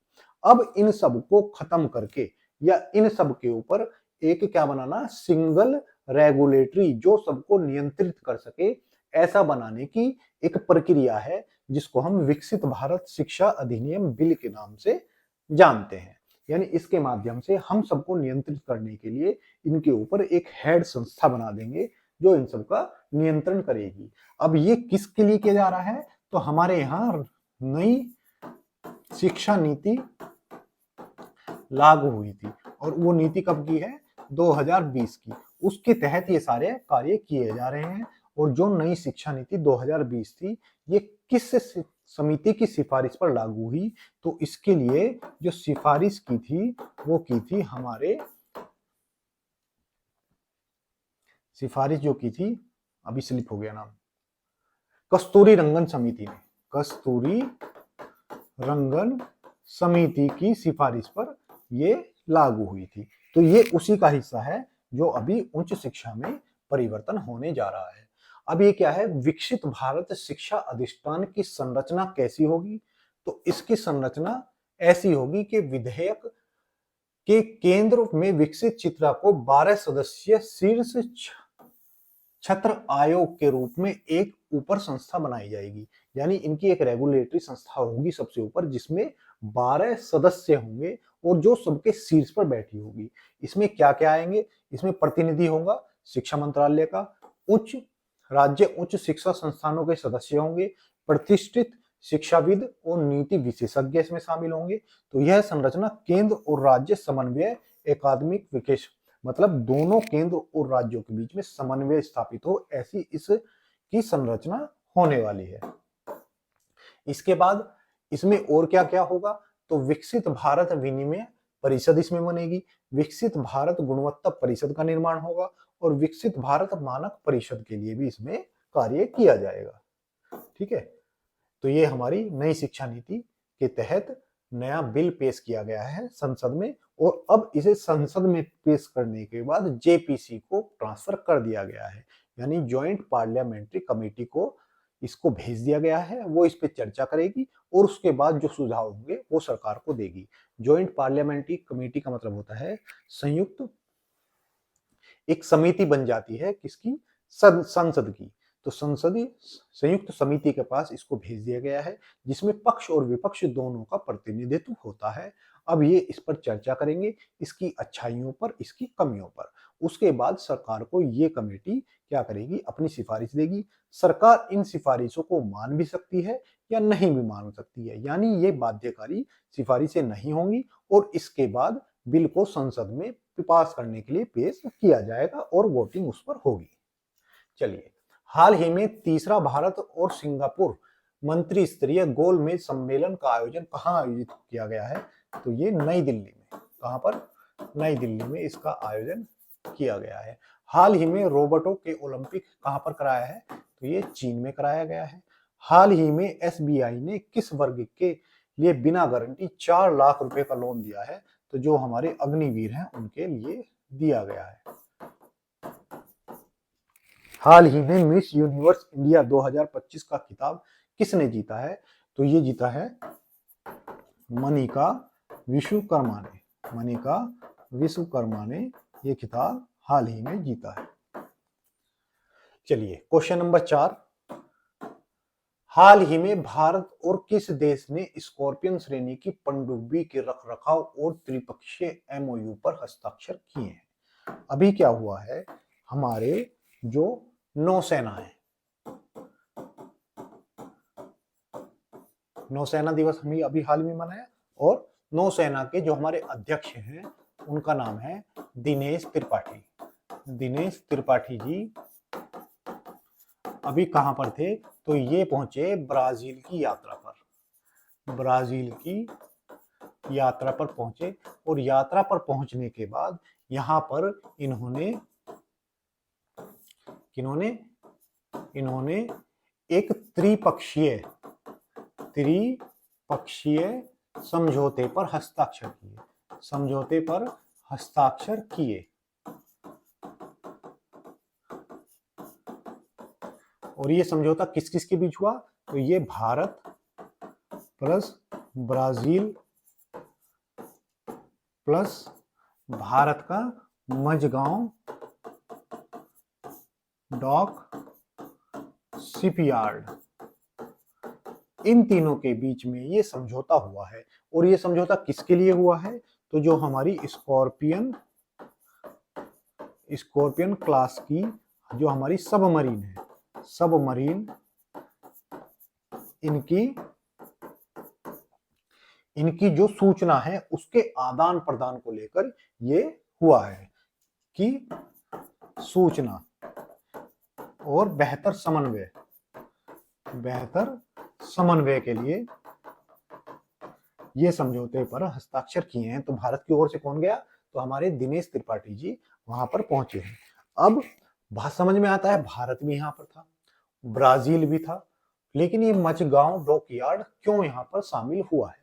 अब इन सब को खत्म करके या इन सब के ऊपर एक क्या बनाना? सिंगल रेगुलेटरी, जो सबको नियंत्रित कर सके, ऐसा बनाने की एक प्रक्रिया है जिसको हम विकसित भारत शिक्षा अधिनियम बिल के नाम से जानते हैं। यानी इसके माध्यम से हम सबको नियंत्रित करने के लिए इनके ऊपर एक हेड संस्था बना देंगे जो इन सबका नियंत्रण करेगी। अब ये किसके लिए किया जा रहा है? तो हमारे यहाँ नई शिक्षा नीति लागू हुई थी, और वो नीति कब की है? 2020 की। उसके तहत ये सारे कार्य किए जा रहे हैं। और जो नई शिक्षा नीति 2020 थी, ये किस समिति की सिफारिश पर लागू हुई? तो इसके लिए जो सिफारिश की थी वो की थी हमारे, सिफारिश जो की थी, अभी स्लिप हो गया नाम, कस्तूरी रंगन समिति ने, कस्तूरी रंगन समिति की सिफारिश पर ये लागू हुई थी। तो ये उसी का हिस्सा है जो अभी उच्च शिक्षा में परिवर्तन होने जा रहा है। अब ये क्या है? विकसित भारत शिक्षा अधिष्ठान की संरचना कैसी होगी? तो इसकी संरचना ऐसी होगी कि विधेयक के केंद्र में विकसित चित्रा को 12 सदस्यीय शीर्ष छत्र आयोग के रूप में एक ऊपर संस्था बनाई जाएगी। यानी इनकी एक रेगुलेटरी संस्था होगी सबसे ऊपर, जिसमें 12 सदस्य होंगे और जो सबके शीर्ष पर बैठी होगी। इसमें क्या क्या आएंगे? इसमें प्रतिनिधि होगा शिक्षा मंत्रालय का, राज्य उच्च शिक्षा संस्थानों के सदस्य होंगे, प्रतिष्ठित शिक्षाविद और नीति विशेषज्ञ इसमें शामिल होंगे। तो यह संरचना केंद्र और राज्य समन्वय एकाडमिक विकास, मतलब दोनों केंद्र और राज्यों के बीच में समन्वय स्थापित हो, ऐसी इसकी संरचना होने वाली है। इसके बाद इसमें और क्या क्या होगा? तो विकसित भारत विनिमय परिषद इसमें बनेगी, विकसित भारत गुणवत्ता परिषद का निर्माण होगा, और विकसित भारत मानक परिषद के लिए भी इसमें कार्य किया जाएगा। ठीक है, तो ये हमारी नई शिक्षा नीति के तहत नया बिल पेश किया गया है संसद में, और अब इसे संसद में पेश करने के बाद जेपीसी को ट्रांसफर कर दिया गया है, यानी ज्वाइंट पार्लियामेंट्री कमेटी को इसको भेज दिया गया है। वो इस पे चर्चा करेगी और उसके बाद जो सुझाव होंगे वो सरकार को देगी। ज्वाइंट पार्लियामेंट्री कमेटी का मतलब होता है संयुक्त, एक समिति बन जाती है किसकी, संसद की। तो संसदीय संयुक्त समिति के पास इसको भेज दिया गया है, जिसमें पक्ष और विपक्ष दोनों का प्रतिनिधित्व होता है। अब ये इस पर चर्चा करेंगे, इसकी अच्छाइयों पर, इसकी कमियों पर। उसके बाद सरकार को ये कमेटी क्या करेगी, अपनी सिफारिश देगी। सरकार इन सिफारिशों को मान भी सकती है या नहीं भी मान सकती है, यानी ये बाध्यकारी सिफारिशें नहीं होंगी, और इसके बाद बिल को संसद में पास करने के लिए पेश किया जाएगा और वोटिंग उस पर होगी। चलिए, हाल ही में तीसरा भारत और सिंगापुर मंत्री स्तरीय गोलमेज सम्मेलन का आयोजन कहाँ आयोजित किया गया है, तो ये नई दिल्ली में। कहां पर, नई दिल्ली में इसका आयोजन किया गया है। हाल ही में रोबोटों के ओलंपिक कहां पर कराया है, तो ये चीन में कराया गया है। हाल ही में एसबीआई ने किस वर्ग के लिए बिना गारंटी 4 लाख रुपए का लोन दिया है, तो जो हमारे अग्निवीर हैं उनके लिए दिया गया है। हाल ही में मिस यूनिवर्स इंडिया 2025 का खिताब किसने जीता है, तो ये जीता है मनिका विश्वकर्मा ने। मनिका विश्वकर्मा ने ये खिताब हाल ही में जीता है। चलिए, क्वेश्चन नंबर 4, हाल ही में भारत और किस देश ने स्कॉर्पियन श्रेणी की पनडुब्बी के रखरखाव और त्रिपक्षीय एमओयू पर हस्ताक्षर किए हैं। अभी क्या हुआ है, हमारे जो नौसेना है, नौसेना दिवस हम अभी हाल में मनाया, और नौसेना के जो हमारे अध्यक्ष हैं उनका नाम है दिनेश त्रिपाठी। दिनेश त्रिपाठी जी अभी कहां पर थे, तो ये पहुंचे ब्राजील की यात्रा पर। ब्राजील की यात्रा पर पहुंचे, और यात्रा पर पहुंचने के बाद यहां पर इन्होंने एक त्रिपक्षीय समझौते पर हस्ताक्षर किए। समझौते पर हस्ताक्षर किए, और ये समझौता किस किस के बीच हुआ, तो ये Bharat plus Brazil plus Bharat का मझगांव डॉक शिपयार्ड, इन तीनों के बीच में ये समझौता हुआ है। और ये समझौता किसके लिए हुआ है, तो जो हमारी स्कॉर्पियन क्लास की जो हमारी सबमरीन है, सबमरीन, इनकी जो सूचना है उसके आदान प्रदान को लेकर ये हुआ है कि सूचना और बेहतर समन्वय के लिए ये समझौते पर हस्ताक्षर किए हैं। तो भारत की ओर से कौन गया, तो हमारे दिनेश त्रिपाठी जी वहां पर पहुंचे हैं। अब बात समझ में आता है, भारत भी यहाँ पर था, ब्राजील भी था, लेकिन ये मझगांव डॉकयार्ड क्यों यहाँ पर शामिल हुआ है,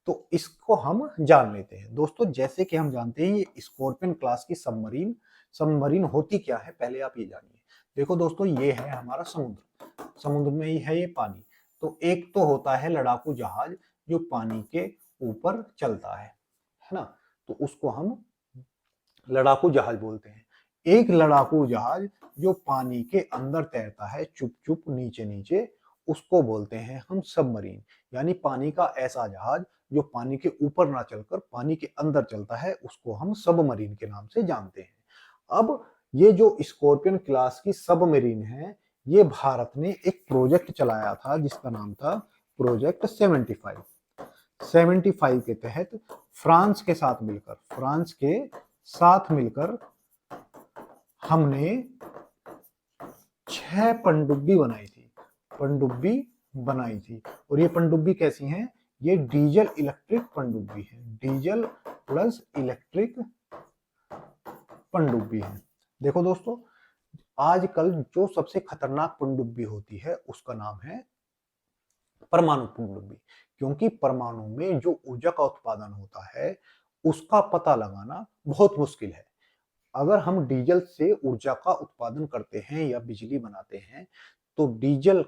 तो इसको हम जान लेते हैं। दोस्तों, जैसे कि हम जानते हैं ये स्कॉर्पियन क्लास की सबमरीन होती क्या है, पहले आप ये जानिए। देखो दोस्तों, ये है हमारा समुद्र में ही है ये पानी। तो एक तो होता है लड़ाकू जहाज जो पानी के ऊपर चलता है ना, तो उसको हम लड़ाकू जहाज बोलते हैं। एक लड़ाकू जहाज जो पानी के अंदर तैरता है चुप चुप नीचे नीचे, उसको बोलते हैं हम सबमरीन। यानी पानी का ऐसा जहाज जो पानी के ऊपर ना चलकर पानी के अंदर चलता है, उसको हम सबमरीन के नाम से जानते हैं। अब ये जो स्कॉर्पियन क्लास की सबमरीन है, ये भारत ने एक प्रोजेक्ट चलाया था जिसका नाम था प्रोजेक्ट 75 के तहत फ्रांस के साथ मिलकर हमने 6 पनडुब्बी बनाई थी। और ये पनडुब्बी कैसी हैं, ये डीजल इलेक्ट्रिक पनडुब्बी है, डीजल प्लस इलेक्ट्रिक पनडुब्बी है। देखो दोस्तों, आजकल जो सबसे खतरनाक पनडुब्बी होती है उसका नाम है परमाणु पनडुब्बी। क्योंकि परमाणु में जो ऊर्जा का उत्पादन होता है उसका पता लगाना बहुत मुश्किल है। अगर हम डीजल से ऊर्जा का उत्पादन करते हैं या बिजली बनाते हैं तो डीजल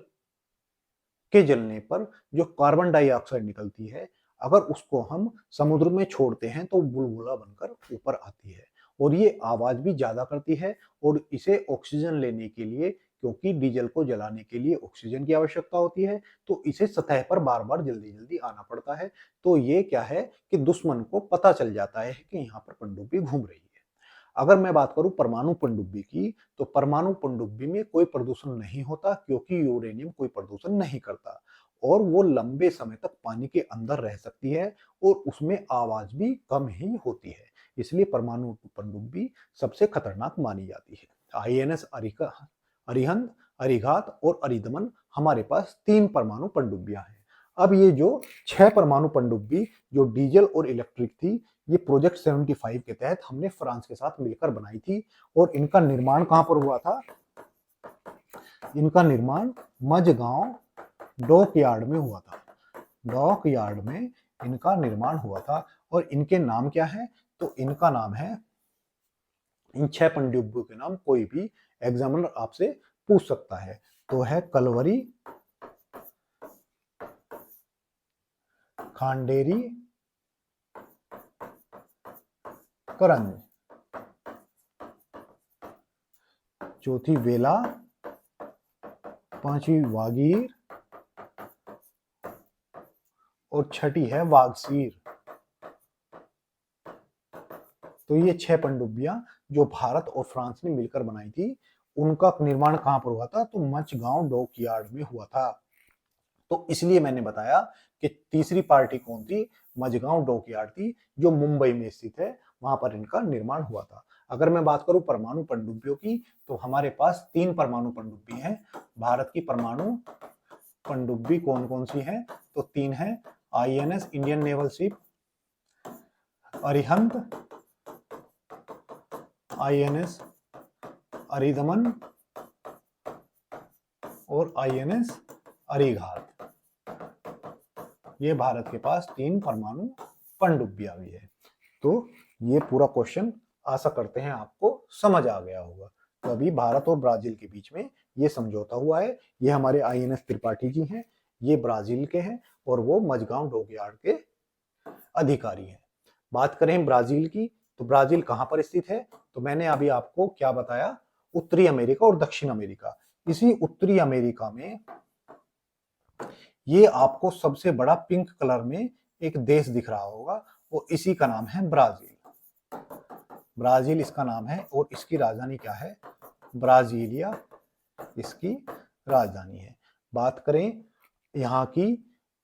के जलने पर जो कार्बन डाइऑक्साइड निकलती है, अगर उसको हम समुद्र में छोड़ते हैं तो बुलबुला बनकर ऊपर आती है और ये आवाज भी ज्यादा करती है। और इसे ऑक्सीजन लेने के लिए, क्योंकि डीजल को जलाने के लिए ऑक्सीजन की आवश्यकता होती है, तो इसे सतह पर बार बार जल्दी जल्दी आना पड़ता है। तो ये क्या है कि दुश्मन को पता चल जाता है कि यहाँ पर पनडुब्बी घूम रही है। अगर मैं बात करूं परमाणु पनडुब्बी की, तो परमाणु पनडुब्बी में कोई प्रदूषण नहीं होता, क्योंकि यूरेनियम कोई प्रदूषण नहीं करता और वो लंबे समय तक पानी के अंदर रह सकती है और उसमें आवाज भी कम ही होती है। इसलिए परमाणु पनडुब्बी सबसे खतरनाक मानी जाती है। आईएनएस अरिहंत, अरिघात और अरिदमन, हमारे पास 3 परमाणु पनडुब्बियां हैं। अब ये जो 6 परमाणु पनडुब्बी जो डीजल और इलेक्ट्रिक थी, ये प्रोजेक्ट 75 के तहत हमने फ्रांस के साथ मिलकर बनाई थी। और इनका निर्माण कहां पर हुआ था? इनका निर्माण मझगांव डॉक यार्ड में हुआ था। डॉक यार्ड में इनका निर्माण हुआ था। और इनके नाम क्या है? तो इनका नाम है, इन 6 पनडुब्बियों के नाम कोई भी एग्जामिनर आपसे पूछ सकता है। तो है कलवरी, खांडेरी, करंज, चौथी वेला, पांचवी वागीर और छठी है वागसीर। तो ये 6 पनडुब्बियां जो भारत और फ्रांस ने मिलकर बनाई थी, उनका निर्माण कहां पर हुआ था? तो मझगांव डॉक यार्ड में हुआ था। तो इसलिए मैंने बताया कि तीसरी पार्टी कौन थी? मझगांव डॉक यार्ड थी, जो मुंबई में स्थित है, वहां पर इनका निर्माण हुआ था। अगर मैं बात करूं परमाणु पनडुब्बियों की, तो हमारे पास 3 परमाणु पनडुब्बी हैं। भारत की परमाणु पनडुब्बी कौन कौन सी है? तो 3 है। INS Indian naval ship Arihant, INS Aridaman और आईएनएस अरिघात। ये भारत के पास 3 परमाणु पनडुब्बियां भी है। तो ये पूरा क्वेश्चन आशा करते हैं आपको समझ आ गया होगा। तो अभी भारत और ब्राजील के बीच में ये समझौता हुआ है। ये हमारे आईएनएस त्रिपाठी जी हैं, ये ब्राजील के हैं और वो मझगांव डॉक यार्ड के अधिकारी हैं। बात करें ब्राजील की, तो ब्राजील कहां पर स्थित है? तो मैंने अभी आपको क्या बताया? उत्तरी अमेरिका और दक्षिण अमेरिका। इसी उत्तरी अमेरिका में ये आपको सबसे बड़ा पिंक कलर में एक देश दिख रहा होगा और इसी का नाम है ब्राजील। ब्राजील इसका नाम है और इसकी राजधानी क्या है? ब्राजीलिया इसकी राजधानी है। बात करें यहाँ की,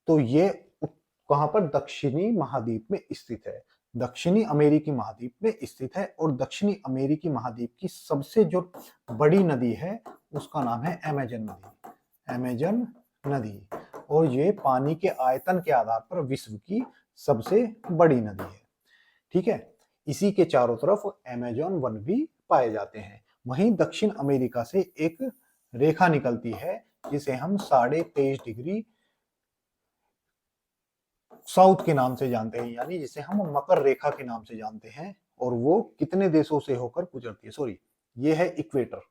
तो ये कहां पर? दक्षिणी महाद्वीप में स्थित है। दक्षिणी अमेरिकी महाद्वीप में स्थित है और दक्षिणी अमेरिकी महाद्वीप की सबसे जो बड़ी नदी है उसका नाम है अमेजन नदी। अमेजन नदी। और ये पानी के आयतन के आधार पर विश्व की सबसे बड़ी नदी है। ठीक है। इसी के चारों तरफ अमेजन वन भी पाए जाते हैं। वहीं दक्षिण अमेरिका से एक रेखा निकलती है जिसे हम 23.5 डिग्री साउथ के नाम से जानते हैं, यानी जिसे हम मकर रेखा के नाम से जानते हैं। और वो कितने देशों से होकर गुजरती है? सॉरी, ये है इक्वेटर।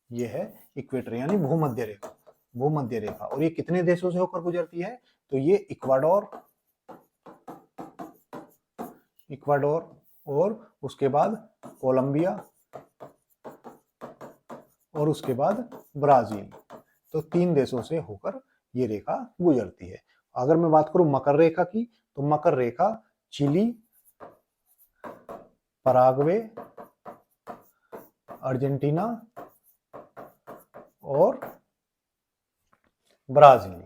ये है इक्वेटर यानी भूमध्य रेखा। भूमध्य रेखा। और ये कितने देशों से होकर गुजरती है? तो ये इक्वाडोर, इक्वाडोर और उसके बाद कोलंबिया और उसके बाद ब्राजील। तो 3 देशों से होकर ये रेखा गुजरती है। अगर मैं बात करूं मकर रेखा की, तो मकर रेखा चिली, पराग्वे, अर्जेंटीना और ब्राजील,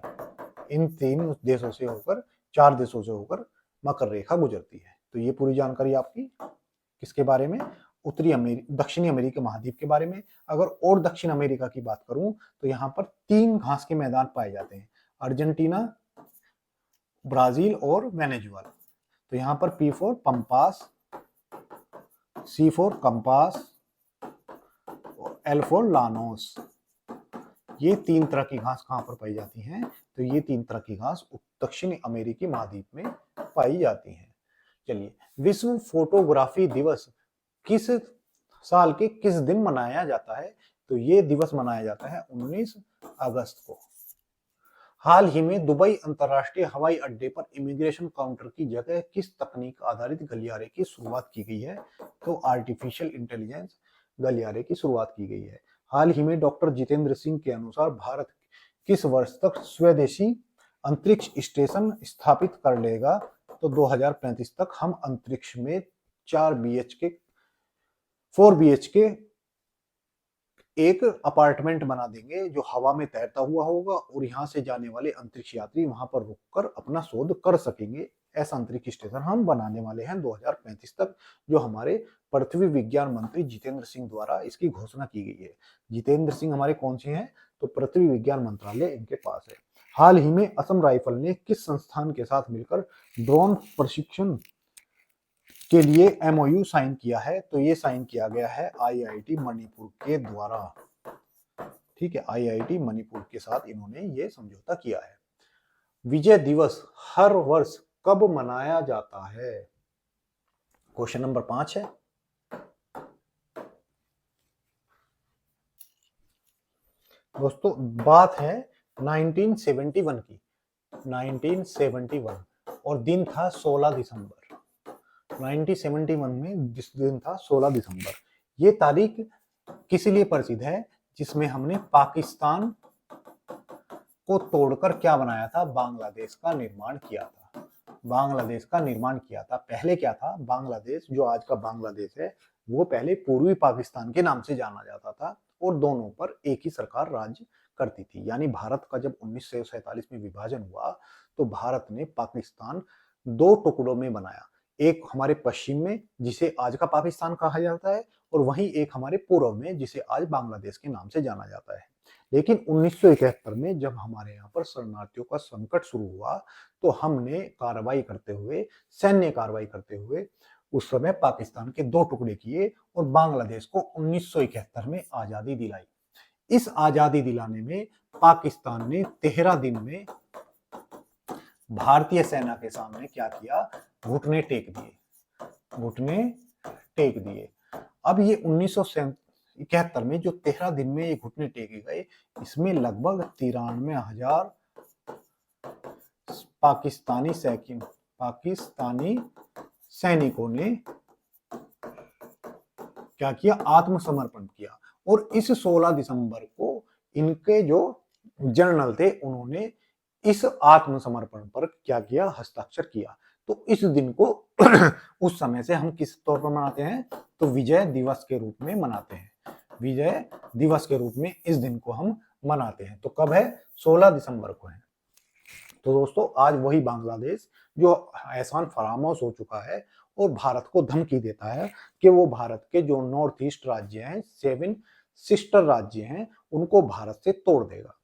इन 3 देशों से होकर, 4 देशों से होकर मकर रेखा गुजरती है। तो ये पूरी जानकारी आपकी किसके बारे में? दक्षिणी अमेरिका महाद्वीप के बारे में। अगर और दक्षिण अमेरिका की बात करूं, तो यहाँ पर 3 घास के मैदान पाए जाते हैं, अर्जेंटीना, ब्राजील और वेनेजुएला। तो यहाँ पर P for pampas, C for compass और L फॉर लानोस। ये 3 तरह की घास कहां पर पाई जाती हैं? तो ये 3 तरह की घास दक्षिणी अमेरिकी महाद्वीप में पाई जाती हैं। चलिए, विश्व फोटोग्राफी दिवस किस साल के किस दिन मनाया जाता है? तो ये दिवस मनाया जाता है 19 अगस्त को। हाल ही में दुबई अंतर्राष्ट्रीय हवाई अड्डे पर इमिग्रेशन काउंटर की जगह किस तकनीक आधारित गलियारे की शुरुआत की गई है? तो आर्टिफिशियल इंटेलिजेंस गलियारे की शुरुआत की गई है। हाल ही में डॉक्टर जितेंद्र सिंह के अनुसार भारत किस वर्ष तक स्वदेशी अंतरिक्ष स्टेशन स्थापित कर लेगा? तो 2035 तक हम अंतरिक्ष में 4 BHK 4 BHK एक अपार्टमेंट बना देंगे जो हवा में तैरता हुआ होगा और यहाँ से जाने वाले अंतरिक्ष यात्री वहां पर रुककर अपना शोध कर सकेंगे। ऐसा अंतरिक्ष स्टेशन हम बनाने वाले हैं 2035 तक, जो हमारे पृथ्वी विज्ञान मंत्री जितेंद्र सिंह द्वारा इसकी घोषणा की गई है। जितेंद्र सिंह हमारे कौन से हैं? तो पृथ्वी विज्ञान मंत्रालय इनके पास है। हाल ही में असम राइफल ने किस संस्थान के साथ मिलकर ड्रोन प्रशिक्षण के लिए MOU साइन किया है? तो ये साइन किया गया है IIT मणिपुर के द्वारा। ठीक है, IIT मणिपुर के साथ इन्होंने ये समझौता किया है। विजय दिवस हर वर्ष कब मनाया जाता है? क्वेश्चन नंबर 5 है। दोस्तों बात है 1971 की, 1971, और दिन था 16 दिसंबर। 1971 में जिस दिन था 16 दिसंबर। ये तारीख किस लिए प्रसिद्ध है? जिसमें हमने पाकिस्तान को तोड़कर क्या बनाया था? बांग्लादेश का निर्माण किया था। बांग्लादेश का निर्माण किया था। पहले क्या था? बांग्लादेश, जो आज का बांग्लादेश है, वो पहले पूर्वी पाकिस्तान के नाम से जाना जाता था और दोनों पर एक ही सरकार राज्य करती थी। यानी भारत का जब 1947 में विभाजन हुआ तो भारत ने पाकिस्तान 2 टुकड़ों में बनाया। एक हमारे पश्चिम में जिसे आज का पाकिस्तान कहा जाता है और वहीं एक हमारे पूर्व में जिसे आज बांग्लादेश के नाम से जाना जाता है। लेकिन 1971 में जब हमारे यहाँ पर शरणार्थियों का संकट शुरू हुआ तो हमने कार्रवाई करते हुए, सैन्य कार्रवाई करते हुए उस समय पाकिस्तान के 2 टुकड़े किए और बांग्लादेश को 1971 में आजादी दिलाई। इस आजादी दिलाने में पाकिस्तान ने 13 दिन में भारतीय सेना के सामने क्या किया? घुटने टेक दिए, घुटने टेक दिए। अब ये 1971 में जो 13 दिन में ये घुटने टेके गए, इसमें लगभग 93,000 पाकिस्तानी सैनिकों ने क्या किया? आत्मसमर्पण किया। और इस 16 दिसंबर को इनके जो जनरल थे उन्होंने इस आत्मसमर्पण पर क्या किया? हस्ताक्षर किया। तो इस दिन को उस समय से हम किस तौर पर मनाते हैं? तो विजय दिवस के रूप में मनाते हैं। विजय दिवस के रूप में इस दिन को हम मनाते हैं। तो कब है? 16 दिसंबर को है। तो दोस्तों आज वही बांग्लादेश जो एहसान फरामोश हो चुका है और भारत को धमकी देता है कि वो भारत के जो नॉर्थ ईस्ट राज्य हैं, 7 सिस्टर राज्य हैं, उनको भारत से तोड़ देगा।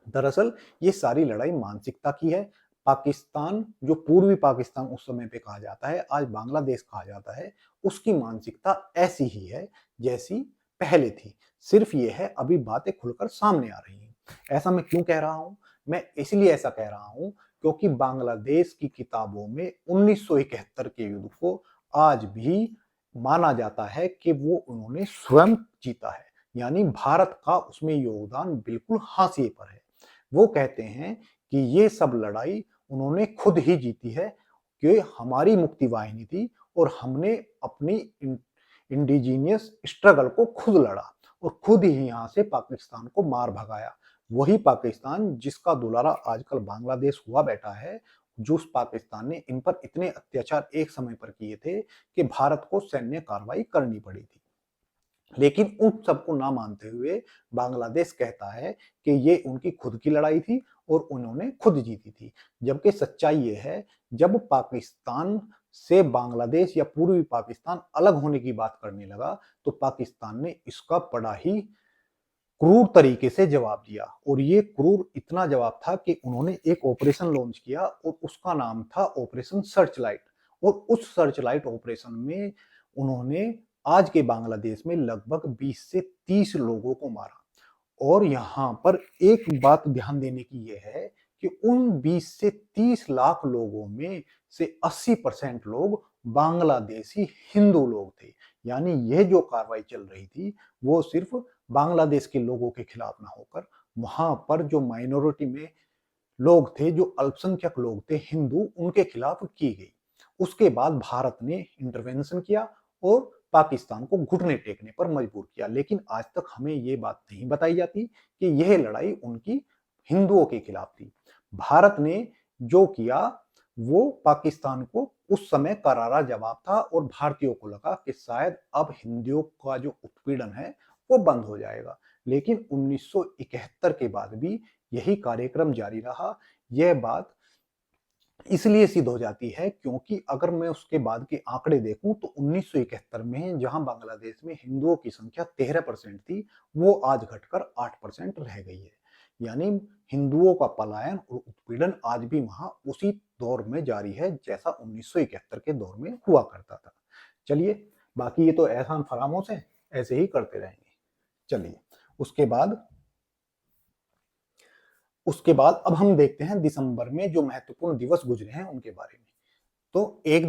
दरअसल ये सारी लड़ाई मानसिकता की है। पाकिस्तान, जो पूर्वी पाकिस्तान उस समय पे कहा जाता है, आज बांग्लादेश कहा जाता है, उसकी मानसिकता ऐसी ही है जैसी पहले थी। सिर्फ ये है अभी बातें खुलकर सामने आ रही हैं। ऐसा मैं क्यों कह रहा हूं? मैं इसलिए ऐसा कह रहा हूं क्योंकि बांग्लादेश की किताबों में 1971 के युद्ध को आज भी माना जाता है कि वो उन्होंने स्वयं जीता है। यानी भारत का उसमें योगदान बिल्कुल हाशिए पर है। वो कहते हैं कि ये सब लड़ाई उन्होंने खुद ही जीती है कि हमारी मुक्ति वाहिनी थी और हमने अपनी इंडिजीनियस स्ट्रगल को खुद लड़ा और खुद ही यहाँ से पाकिस्तान को मार भगाया। वही पाकिस्तान जिसका दुलारा आजकल बांग्लादेश हुआ बैठा है, जो उस पाकिस्तान ने इन पर इतने अत्याचार एक समय पर किए थे कि भारत को सैन्य कार्रवाई करनी पड़ी थी। लेकिन उन सबको ना मानते हुए बांग्लादेश कहता है कि ये उनकी खुद की लड़ाई थी और उन्होंने खुद जीती थी। जबकि सच्चाई ये है, जब पाकिस्तान से बांग्लादेश या पूर्वी पाकिस्तान अलग होने की बात करने लगा तो पाकिस्तान ने इसका बड़ा ही क्रूर तरीके से जवाब दिया। और ये क्रूर इतना जवाब था कि उन्होंने एक ऑपरेशन लॉन्च किया और उसका नाम था ऑपरेशन सर्चलाइट। और उस सर्चलाइट ऑपरेशन में उन्होंने आज के बांग्लादेश में लगभग 20 से 30 लोगों को मारा और यहाँ पर एक बात ध्यान देने की यह है कि उन 20 से 30 लाख लोगों में से 80% लोग बांग्लादेशी हिंदू लोग थे। यानी यह जो कार्रवाई चल रही थी वो सिर्फ बांग्लादेश के लोगों के खिलाफ ना होकर वहां पर जो माइनॉरिटी में लोग थे, जो अल्पसंख्यक लोग थे हिंदू, उनके खिलाफ की गई। उसके बाद भारत ने इंटरवेंशन किया और पाकिस्तान को घुटने टेकने पर मजबूर किया। लेकिन आज तक हमें ये बात नहीं बताई जाती कि यह लड़ाई उनकी हिंदुओं के खिलाफ थी। भारत ने जो किया वो पाकिस्तान को उस समय करारा जवाब था और भारतीयों को लगा कि शायद अब हिंदुओं का जो उत्पीड़न है वो बंद हो जाएगा। लेकिन 1971 के बाद भी यही कार्यक्रम जारी रहा। यह बात इसलिए सिद्ध हो जाती है क्योंकि अगर मैं उसके बाद के आंकड़े देखूं तो 1971 में जहां बांग्लादेश में हिंदुओं की संख्या 13% थी, वो आज घटकर 8% रह गई है। यानी हिंदुओं का पलायन और उत्पीड़न आज भी वहां उसी दौर में जारी है जैसा 1971 के दौर में हुआ करता था। चलिए, बाकी ये तो एहसान फरामोश है, ऐसे ही करते रहेंगे। चलिए, उसके बाद अब हम देखते हैं दिसंबर में जो महत्वपूर्ण दिवस गुजरे हैं उनके बारे में। तो 1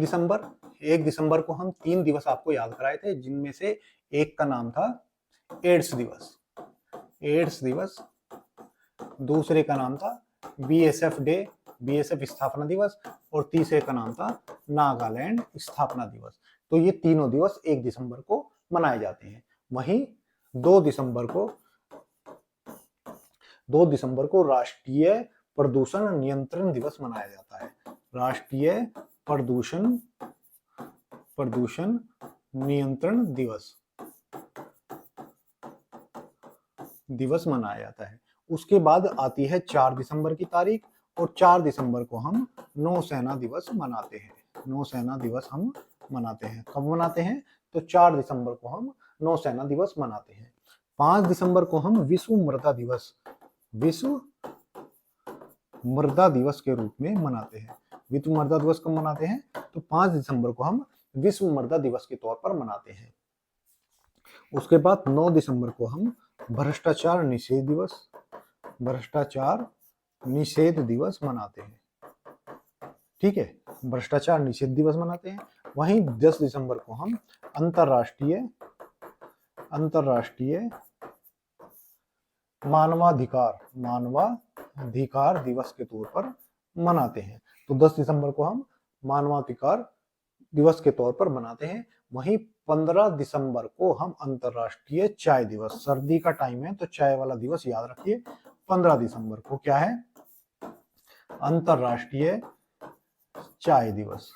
दिसंबर को हम 3 दिवस आपको याद कराए थे, जिनमें से एक का नाम था एड्स दिवस, दूसरे का नाम था बीएसएफ डे, बीएसएफ स्थापना दिवस, और तीसरे का नाम था नागालैंड स्थापना दिवस। तो ये तीनों दिवस 1 दिसंबर को मनाए जाते हैं। वहीं 2 दिसंबर को राष्ट्रीय प्रदूषण नियंत्रण दिवस मनाया जाता है। राष्ट्रीय प्रदूषण नियंत्रण दिवस मनाया जाता है। उसके बाद आती है 4 दिसंबर की तारीख, और 4 दिसंबर को हम नौसेना दिवस मनाते हैं। नौसेना दिवस हम मनाते हैं। कब मनाते हैं? तो 4 दिसंबर को हम नौसेना दिवस मनाते हैं। 5 दिसंबर को हम विश्व मृदा दिवस के रूप में मनाते हैं। विश्व मृदा दिवस कब मनाते हैं? तो 5 दिसंबर को हम विश्व मृदा दिवस के तौर पर मनाते हैं। उसके बाद 9 दिसंबर को हम भ्रष्टाचार निषेध दिवस मनाते हैं। ठीक है, भ्रष्टाचार निषेध दिवस मनाते हैं। वहीं 10 दिसंबर को हम अंतरराष्ट्रीय मानवाधिकार दिवस के तौर पर मनाते हैं। तो 10 दिसंबर को हम मानवाधिकार दिवस के तौर पर मनाते हैं। वहीं 15 दिसंबर को हम अंतरराष्ट्रीय चाय दिवस, सर्दी का टाइम है तो चाय वाला दिवस याद रखिए। 15 दिसंबर को क्या है? अंतरराष्ट्रीय चाय दिवस।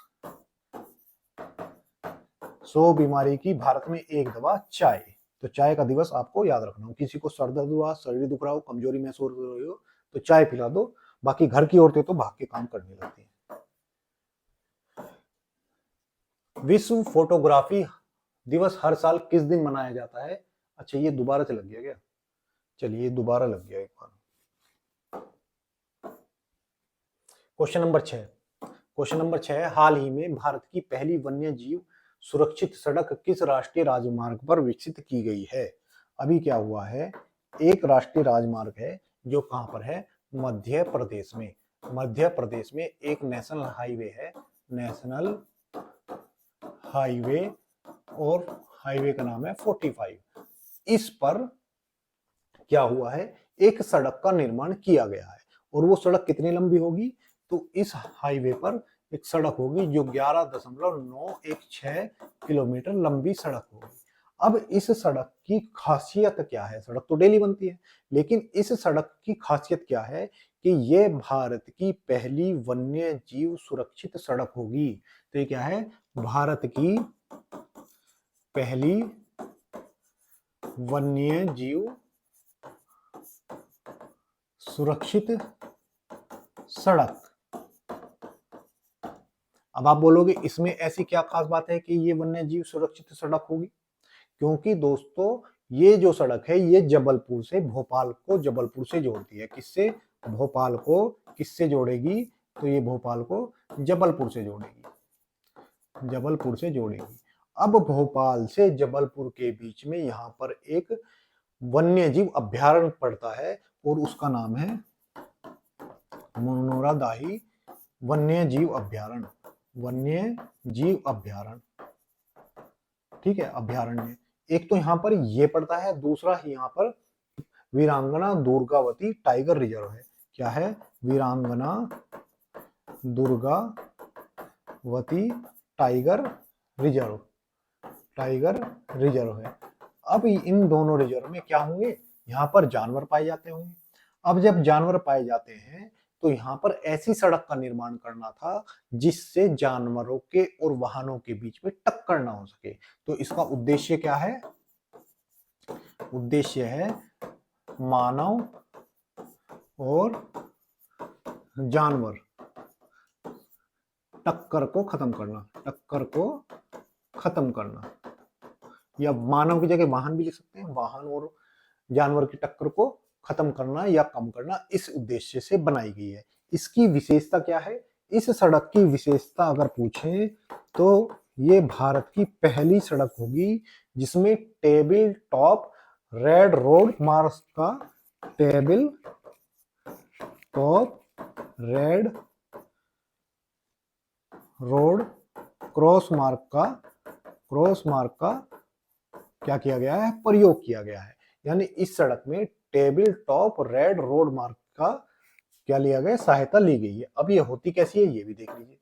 100 बीमारी की भारत में एक दवा चाय। तो चाय का दिवस आपको याद रखना हो। किसी को सर दर्द हुआ, शरीर दुख रहा हो, कमजोरी महसूस हो रही हो तो चाय पिला दो। बाकी घर की औरतें तो भाग के काम करने लगती हैं। विश्व फोटोग्राफी दिवस हर साल किस दिन मनाया जाता है? अच्छा, ये दोबारा से लग गया क्या? चलिए, दोबारा लग गया एक बार। क्वेश्चन नंबर 6 हाल ही में भारत की पहली वन्य जीव सुरक्षित सड़क किस राष्ट्रीय राजमार्ग पर विकसित की गई है? अभी क्या हुआ है, एक राष्ट्रीय राजमार्ग है जो कहां पर है? मध्य प्रदेश में एक नेशनल हाईवे है, और हाईवे का नाम है 45। इस पर क्या हुआ है, एक सड़क का निर्माण किया गया है। और वो सड़क कितनी लंबी होगी? तो इस हाईवे पर एक सड़क होगी जो 11.916 किलोमीटर लंबी सड़क होगी। अब इस सड़क की खासियत क्या है? सड़क तो डेली बनती है, लेकिन इस सड़क की खासियत क्या है कि ये भारत की पहली वन्य जीव सुरक्षित सड़क होगी। तो ये क्या है? भारत की पहली वन्य जीव सुरक्षित सड़क। अब आप बोलोगे इसमें ऐसी क्या खास बात है कि ये वन्य जीव सुरक्षित सड़क होगी? क्योंकि दोस्तों, ये जो सड़क है ये भोपाल से जोड़ती है। किससे? भोपाल को किससे जोड़ेगी? तो ये भोपाल को जबलपुर से जोड़ेगी। अब भोपाल से जबलपुर के बीच में यहाँ पर एक वन्य जीव अभ्यारण्य पड़ता है और उसका नाम है मनोरादाही वन्य जीव अभ्यारण्य, वन्य जीव अभ्यारण्य। ठीक है, अभ्यारण्य। एक तो यहाँ पर ये पड़ता है, दूसरा यहाँ पर वीरांगना दुर्गावती टाइगर रिजर्व है। क्या है? वीरांगना Durgavati tiger reserve, tiger reserve है। अब इन दोनों रिजर्व में क्या होंगे? यहाँ पर जानवर पाए जाते होंगे। अब जब जानवर पाए जाते हैं तो यहाँ पर ऐसी सड़क का निर्माण करना था जिससे जानवरों के और वाहनों के बीच में टक्कर ना हो सके। तो इसका उद्देश्य क्या है? उद्देश्य है मानव और जानवर टक्कर को खत्म करना, टक्कर को खत्म करना, या मानव की जगह वाहन भी लिख सकते हैं, वाहन और जानवर की टक्कर को खत्म करना या कम करना, इस उद्देश्य से बनाई गई है। इसकी विशेषता क्या है? इस सड़क की विशेषता अगर पूछें तो ये भारत की पहली सड़क होगी जिसमें टेबल टॉप रेड रोड मार्ग का, table top red road cross मार्ग का क्या किया गया है? प्रयोग किया गया है। यानी इस सड़क में टेबल टॉप रेड रोड मार्ग का क्या लिया गया? सहायता ली गई है। अब ये होती कैसी है ये भी देख लीजिए।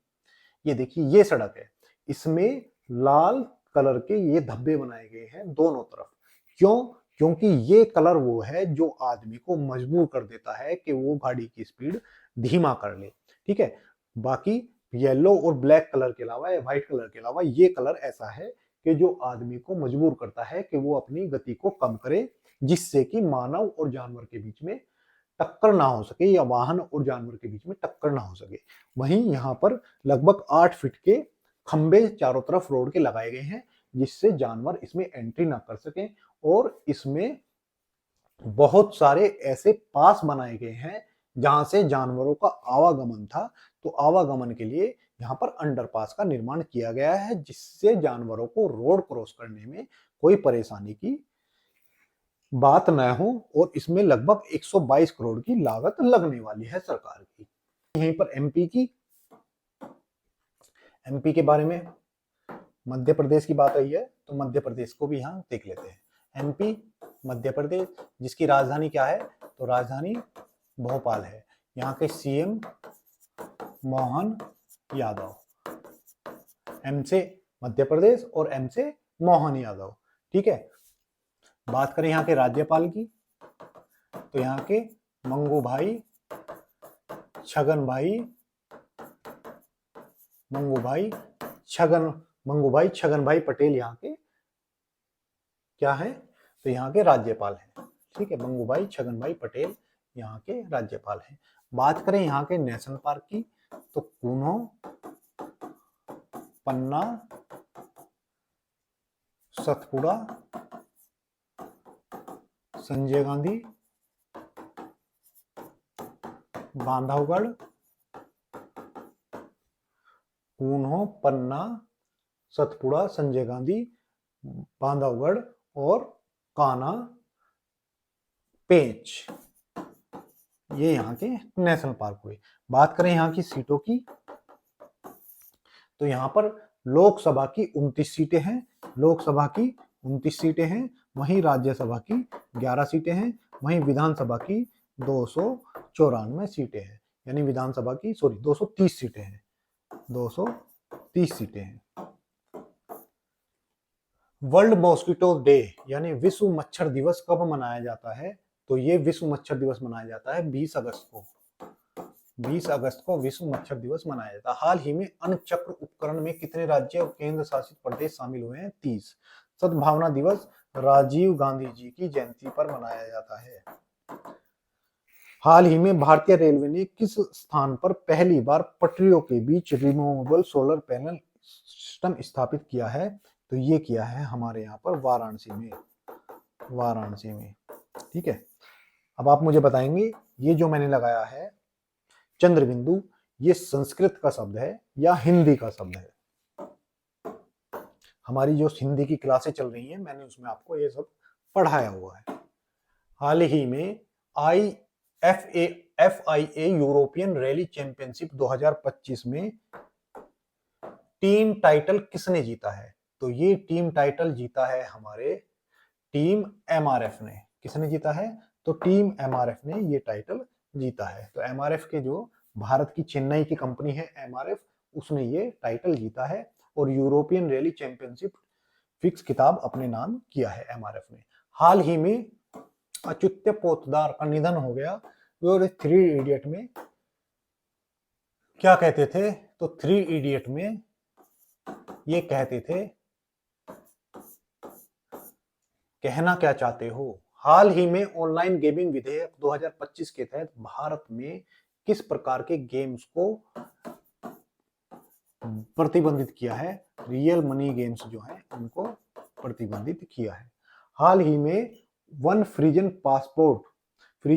ये देखिए, ये सड़क है, इसमें लाल कलर के ये धब्बे बनाए गए हैं दोनों तरफ। क्यों? क्योंकि ये कलर वो है जो आदमी को मजबूर कर देता है कि वो गाड़ी की स्पीड धीमा कर ले। ठीक है, बाकी येलो और ब्लैक कलर के अलावा या व्हाइट कलर के अलावा ये कलर ऐसा है कि जो आदमी को मजबूर करता है कि वो अपनी गति को कम करे, जिससे कि मानव और जानवर के बीच में टक्कर ना हो सके या वाहन और जानवर के बीच में टक्कर ना हो सके। वहीं यहाँ पर लगभग 8 फीट के खंबे चारों तरफ रोड के लगाए गए हैं जिससे जानवर इसमें एंट्री ना कर सके, और इसमें बहुत सारे ऐसे पास बनाए गए हैं जहां से जानवरों का आवागमन था। तो आवागमन के लिए यहाँ पर अंडरपास का निर्माण किया गया है जिससे जानवरों को रोड क्रॉस करने में कोई परेशानी की बात न हो, और इसमें लगभग 122 करोड़ की लागत लगने वाली है सरकार की। यहीं पर एमपी के बारे में मध्य प्रदेश की बात आई है तो मध्य प्रदेश को भी यहाँ देख लेते हैं। एमपी मध्य प्रदेश, जिसकी राजधानी क्या है? तो राजधानी भोपाल है। यहाँ के सीएम मोहन यादव, एम से मध्य प्रदेश और एम से मोहन यादव। ठीक है, बात करें यहाँ के राज्यपाल की तो यहाँ के मंगूभाई छगन भाई पटेल यहाँ के क्या है? तो यहाँ के राज्यपाल हैं। ठीक है, मंगूभाई छगन भाई पटेल यहाँ के राज्यपाल हैं। बात करें यहाँ के नेशनल पार्क की तो कूनो, पन्ना, सतपुड़ा, संजय गांधी, बांधवगढ़, कून्हो, पन्ना, सतपुड़ा, संजय गांधी, बांधवगढ़ और कान्हा पेंच, ये यहाँ के नेशनल पार्क हुए। बात करें यहाँ की सीटों की तो यहाँ पर लोकसभा की 29 सीटें हैं, लोकसभा की 29 सीटें हैं, वहीं राज्यसभा की 11 सीटें हैं, वहीं विधानसभा की 294 सीटें हैं, यानी विधानसभा की 230 सीटें हैं, 230 सीटें हैं। वर्ल्ड मॉस्किटो डे यानी विश्व मच्छर दिवस कब मनाया जाता है? तो ये विश्व मच्छर दिवस मनाया जाता है 20 अगस्त को। 20 अगस्त को विश्व मच्छर दिवस मनाया जाता है। हाल ही में अणुचक्र उपकरण में कितने राज्य और केंद्र शासित प्रदेश शामिल हुए हैं? 30। सद्भावना दिवस राजीव गांधी जी की जयंती पर मनाया जाता है। हाल ही में भारतीय रेलवे ने किस स्थान पर पहली बार पटरियों के बीच रिमूवेबल सोलर पैनल सिस्टम स्थापित किया है? तो ये किया है हमारे यहाँ पर वाराणसी में। ठीक है, अब आप मुझे बताएंगे ये जो मैंने लगाया है चंद्रबिंदु, ये संस्कृत का शब्द है या हिंदी का शब्द है? हमारी जो हिंदी की क्लासें चल रही हैं मैंने उसमें आपको ये सब पढ़ाया हुआ है। हाल ही में FIA यूरोपियन रैली चैंपियनशिप 2025 में टीम टाइटल किसने जीता है? तो ये टीम टाइटल जीता है हमारे टीम MRF ने। किसने जीता है? तो टीम MRF ने ये टाइटल जीता है। तो MRF के जो भारत की चेन्नई की कंपनी है MRF, उसने ये टाइटल जीता है और यूरोपियन रैली चैंपियनशिप फिक्स खिताब अपने नाम किया है MRF ने। हाल ही में अच्युत पोतदार का निधन हो गया। और 3 इडियट में क्या कहते थे? तो 3 इडियट में ये कहते थे, कहना क्या चाहते हो। हाल ही में ऑनलाइन गेमिंग विधेयक 2025 के तहत भारत में किस प्रकार के गेम्स को प्रतिबंधित किया है? रियल मनी गेम्स जो हैं उनको प्रतिबंधित किया है। हाल ही में वन फ्री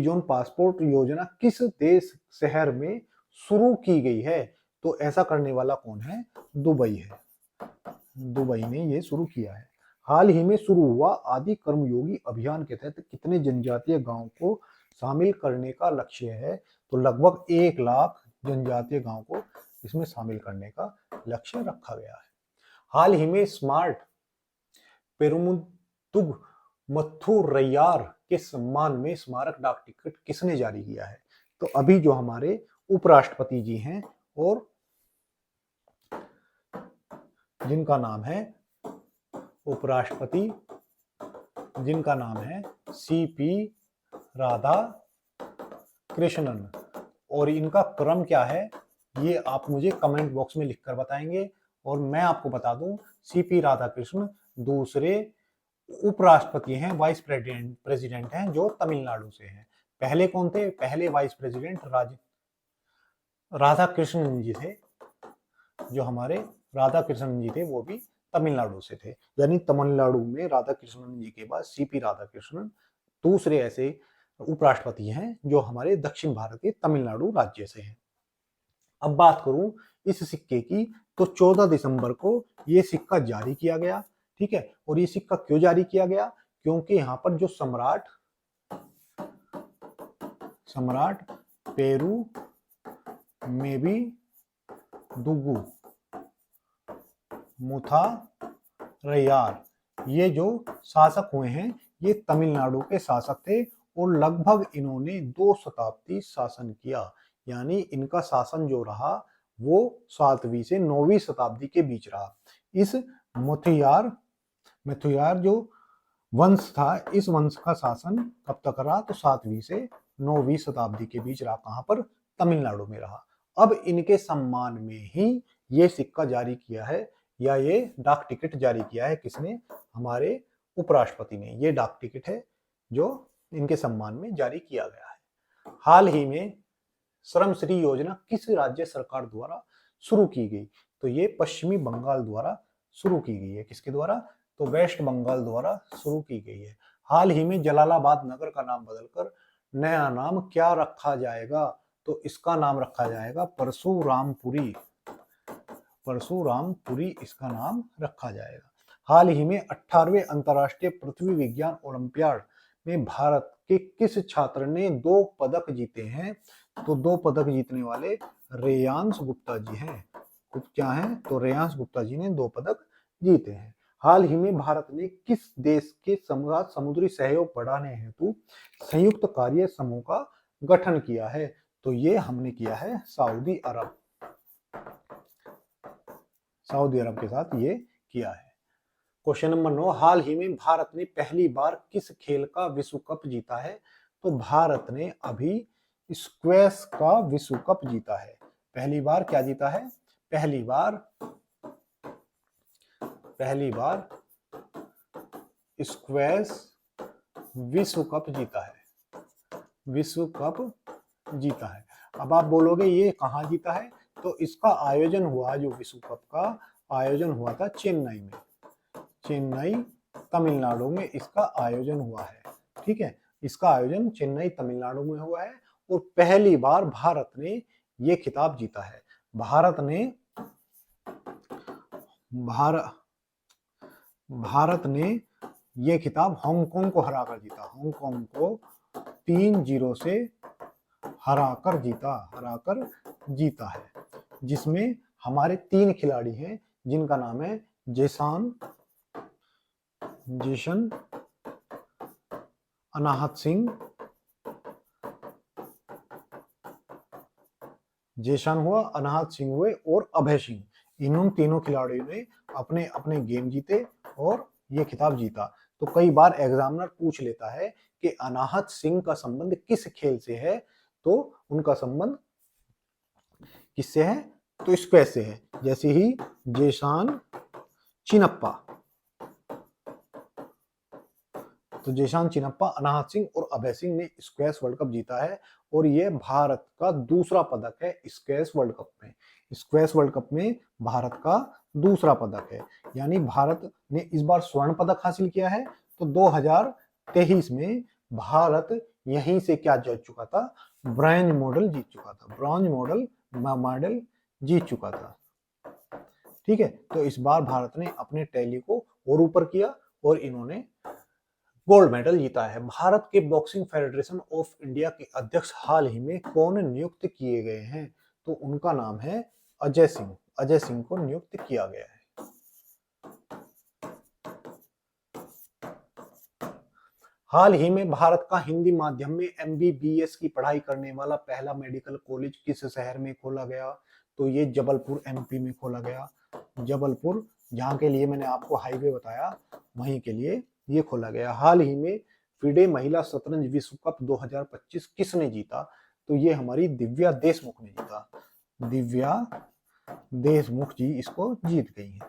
जोन पासपोर्ट योजना किस देश शहर में शुरू की गई है? तो ऐसा करने वाला कौन है? दुबई है। दुबई ने ये शुरू किया है। हाल ही में शुरू हुआ आदि कर्मयोगी अभियान के तहत कितने जनजातीय गांव को शामिल करने का लक्ष्य है? तो लगभग 1 लाख जनजातीय गांव को इसमें शामिल करने का लक्ष्य रखा गया है। हाल ही में स्मार्ट पेरुमुतुग मथुरैयार के सम्मान में स्मारक डाक टिकट किसने जारी किया है? तो अभी जो हमारे उपराष्ट्रपति जी हैं और जिनका नाम है उपराष्ट्रपति, जिनका नाम है CP राधा कृष्णन, और इनका क्रम क्या है ये आप मुझे कमेंट बॉक्स में लिखकर बताएंगे। और मैं आपको बता दूं, CP राधाकृष्ण दूसरे उपराष्ट्रपति हैं, वाइस प्रेसिडेंट हैं जो तमिलनाडु से हैं। पहले कौन थे? पहले वाइस प्रेसिडेंट राधा कृष्णन जी थे। जो हमारे राधा कृष्णन जी थे वो भी तमिलनाडु से थे। यानी तमिलनाडु में राधा कृष्णन जी के बाद CP राधाकृष्णन दूसरे ऐसे उपराष्ट्रपति हैं जो हमारे दक्षिण भारत के तमिलनाडु राज्य से हैं। अब बात करूं इस सिक्के की, तो 14 दिसंबर को ये सिक्का जारी किया गया। ठीक है, और ये सिक्का क्यों जारी किया गया? क्योंकि यहाँ पर जो सम्राट पेरू में भी दुगु मुथारैयार, ये जो शासक हुए हैं ये तमिलनाडु के शासक थे और लगभग इन्होंने 2 शताब्दी शासन किया। यानी इनका शासन जो रहा वो 7वीं से 9वीं शताब्दी के बीच रहा। इस मथुयार जो वंश था, इस वंश का शासन कब तक रहा? तो 7वीं से 9वीं शताब्दी के बीच रहा। कहां पर? तमिलनाडु में रहा। अब इनके सम्मान में ही ये सिक्का जारी किया है, या ये डाक टिकट जारी किया है। किसने? हमारे उपराष्ट्रपति ने। ये डाक टिकट है जो इनके सम्मान में जारी किया गया है। हाल ही में श्रमश्री योजना किस राज्य सरकार द्वारा शुरू की गई? तो ये पश्चिमी बंगाल द्वारा शुरू की गई है। किसके द्वारा? तो वेस्ट बंगाल द्वारा शुरू की गई है। हाल ही में जलालाबाद नगर का नाम बदलकर नया नाम क्या रखा जाएगा? तो इसका नाम रखा जाएगा परशुरामपुरी। परशुरामपुरी इसका नाम रखा जाएगा। हाल ही में 18वें अंतर्राष्ट्रीय पृथ्वी विज्ञान ओलंपियाड में भारत के किस छात्र ने 2 पदक जीते हैं? तो 2 पदक जीतने वाले रेयांश गुप्ता जी हैं। क्या हैं? तो रेयांश गुप्ता जी ने 2 पदक जीते हैं। हाल ही में भारत ने किस देश के साथ समुद्री सहयोग बढ़ाने हेतु संयुक्त कार्य समूह का गठन किया है? तो ये हमने किया है सऊदी अरब। सऊदी अरब के साथ ये किया है। क्वेश्चन नंबर 9, हाल ही में भारत ने पहली बार किस खेल का विश्व कप जीता है? तो भारत ने अभी स्क्वैश का विश्व कप जीता है। पहली बार क्या जीता है? पहली बार स्क्वैश विश्व कप जीता है। विश्व कप जीता है। अब आप बोलोगे ये कहाँ जीता है? तो इसका आयोजन हुआ, जो विश्व कप का आयोजन हुआ था चेन्नई में। चेन्नई तमिलनाडु में इसका आयोजन हुआ है। ठीक है, इसका आयोजन चेन्नई तमिलनाडु में हुआ है और पहली बार भारत ने ये खिताब जीता है। भारत ने ये खिताब हांगकांग को हराकर जीता, हांगकांग को 3-0 से हराकर जीता है, जिसमें हमारे 3 खिलाड़ी हैं जिनका नाम है जेसन अनाहत सिंह, जेशन हुआ, अनाहत सिंह हुए और अभय सिंह। इन तीनों खिलाड़ियों ने अपने अपने गेम जीते और ये खिताब जीता। तो कई बार एग्जामिनर पूछ लेता है कि अनाहत सिंह का संबंध किस खेल से है, तो उनका संबंध किससे है, तो स्क्वैश से है। जैसे ही जेशान चिनप्पा, तो जेशान चिनप्पा, अनाहत सिंह और अभय सिंह ने स्क्वैश वर्ल्ड कप जीता है और ये भारत का दूसरा पदक है स्क्वैश वर्ल्ड कप में। स्क्वैश वर्ल्ड कप में भारत का दूसरा पदक है, यानी भारत ने इस बार स्वर्ण पदक हासिल किया है। तो 2023 में भारत यहीं से क्या जीत चुका था, ब्रॉन्ज मेडल जीत चुका था, ब्रॉन्ज मेडल जीत चुका था। ठीक है, तो इस बार भारत ने अपने टैली को और ऊपर किया और इन्होंने गोल्ड मेडल जीता है। भारत के बॉक्सिंग फेडरेशन ऑफ इंडिया के अध्यक्ष हाल ही में कौन नियुक्त किए गए हैं, तो उनका नाम है अजय सिंह। अजय सिंह को नियुक्त किया गया है। हाल ही में भारत का हिंदी माध्यम में MBBS की पढ़ाई करने वाला पहला मेडिकल कॉलेज किस शहर में खोला गया, तो ये जबलपुर MP में खोला गया। जबलपुर, जहाँ के लिए मैंने आपको हाईवे बताया, वहीं के लिए ये खोला गया। हाल ही में फिडे महिला शतरंज विश्व कप 2025 किसने जीता, तो ये हमारी दिव्या देशमुख ने जीता। दिव्या देशमुख जी इसको जीत गई हैं।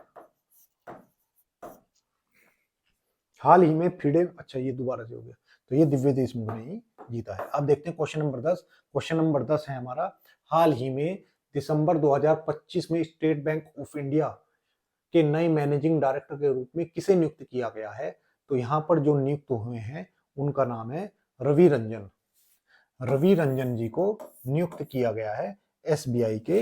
हाल ही में फिडे, अच्छा ये दोबारा से हो गया, तो ये दिव्या देशमुख ने ही जीता है। अब देखते हैं क्वेश्चन नंबर 10। क्वेश्चन नंबर 10 है हमारा, हाल ही में दिसंबर 2025 में स्टेट बैंक ऑफ इंडिया के नए मैनेजिंग डायरेक्टर के रूप में किसे नियुक्त किया गया है, तो यहाँ पर जो नियुक्त हुए हैं उनका नाम है रवि रंजन। रवि रंजन जी को नियुक्त किया गया है, SBI के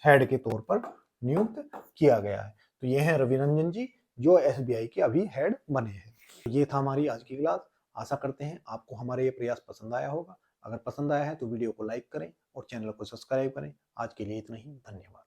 हेड के तौर पर नियुक्त किया गया है। तो ये हैं रवि रंजन जी, जो SBI के अभी हेड बने हैं। ये था हमारी आज की क्लास। आशा करते हैं आपको हमारे ये प्रयास पसंद आया होगा। अगर पसंद आया है तो वीडियो को लाइक करें और चैनल को सब्सक्राइब करें। आज के लिए इतना ही, धन्यवाद।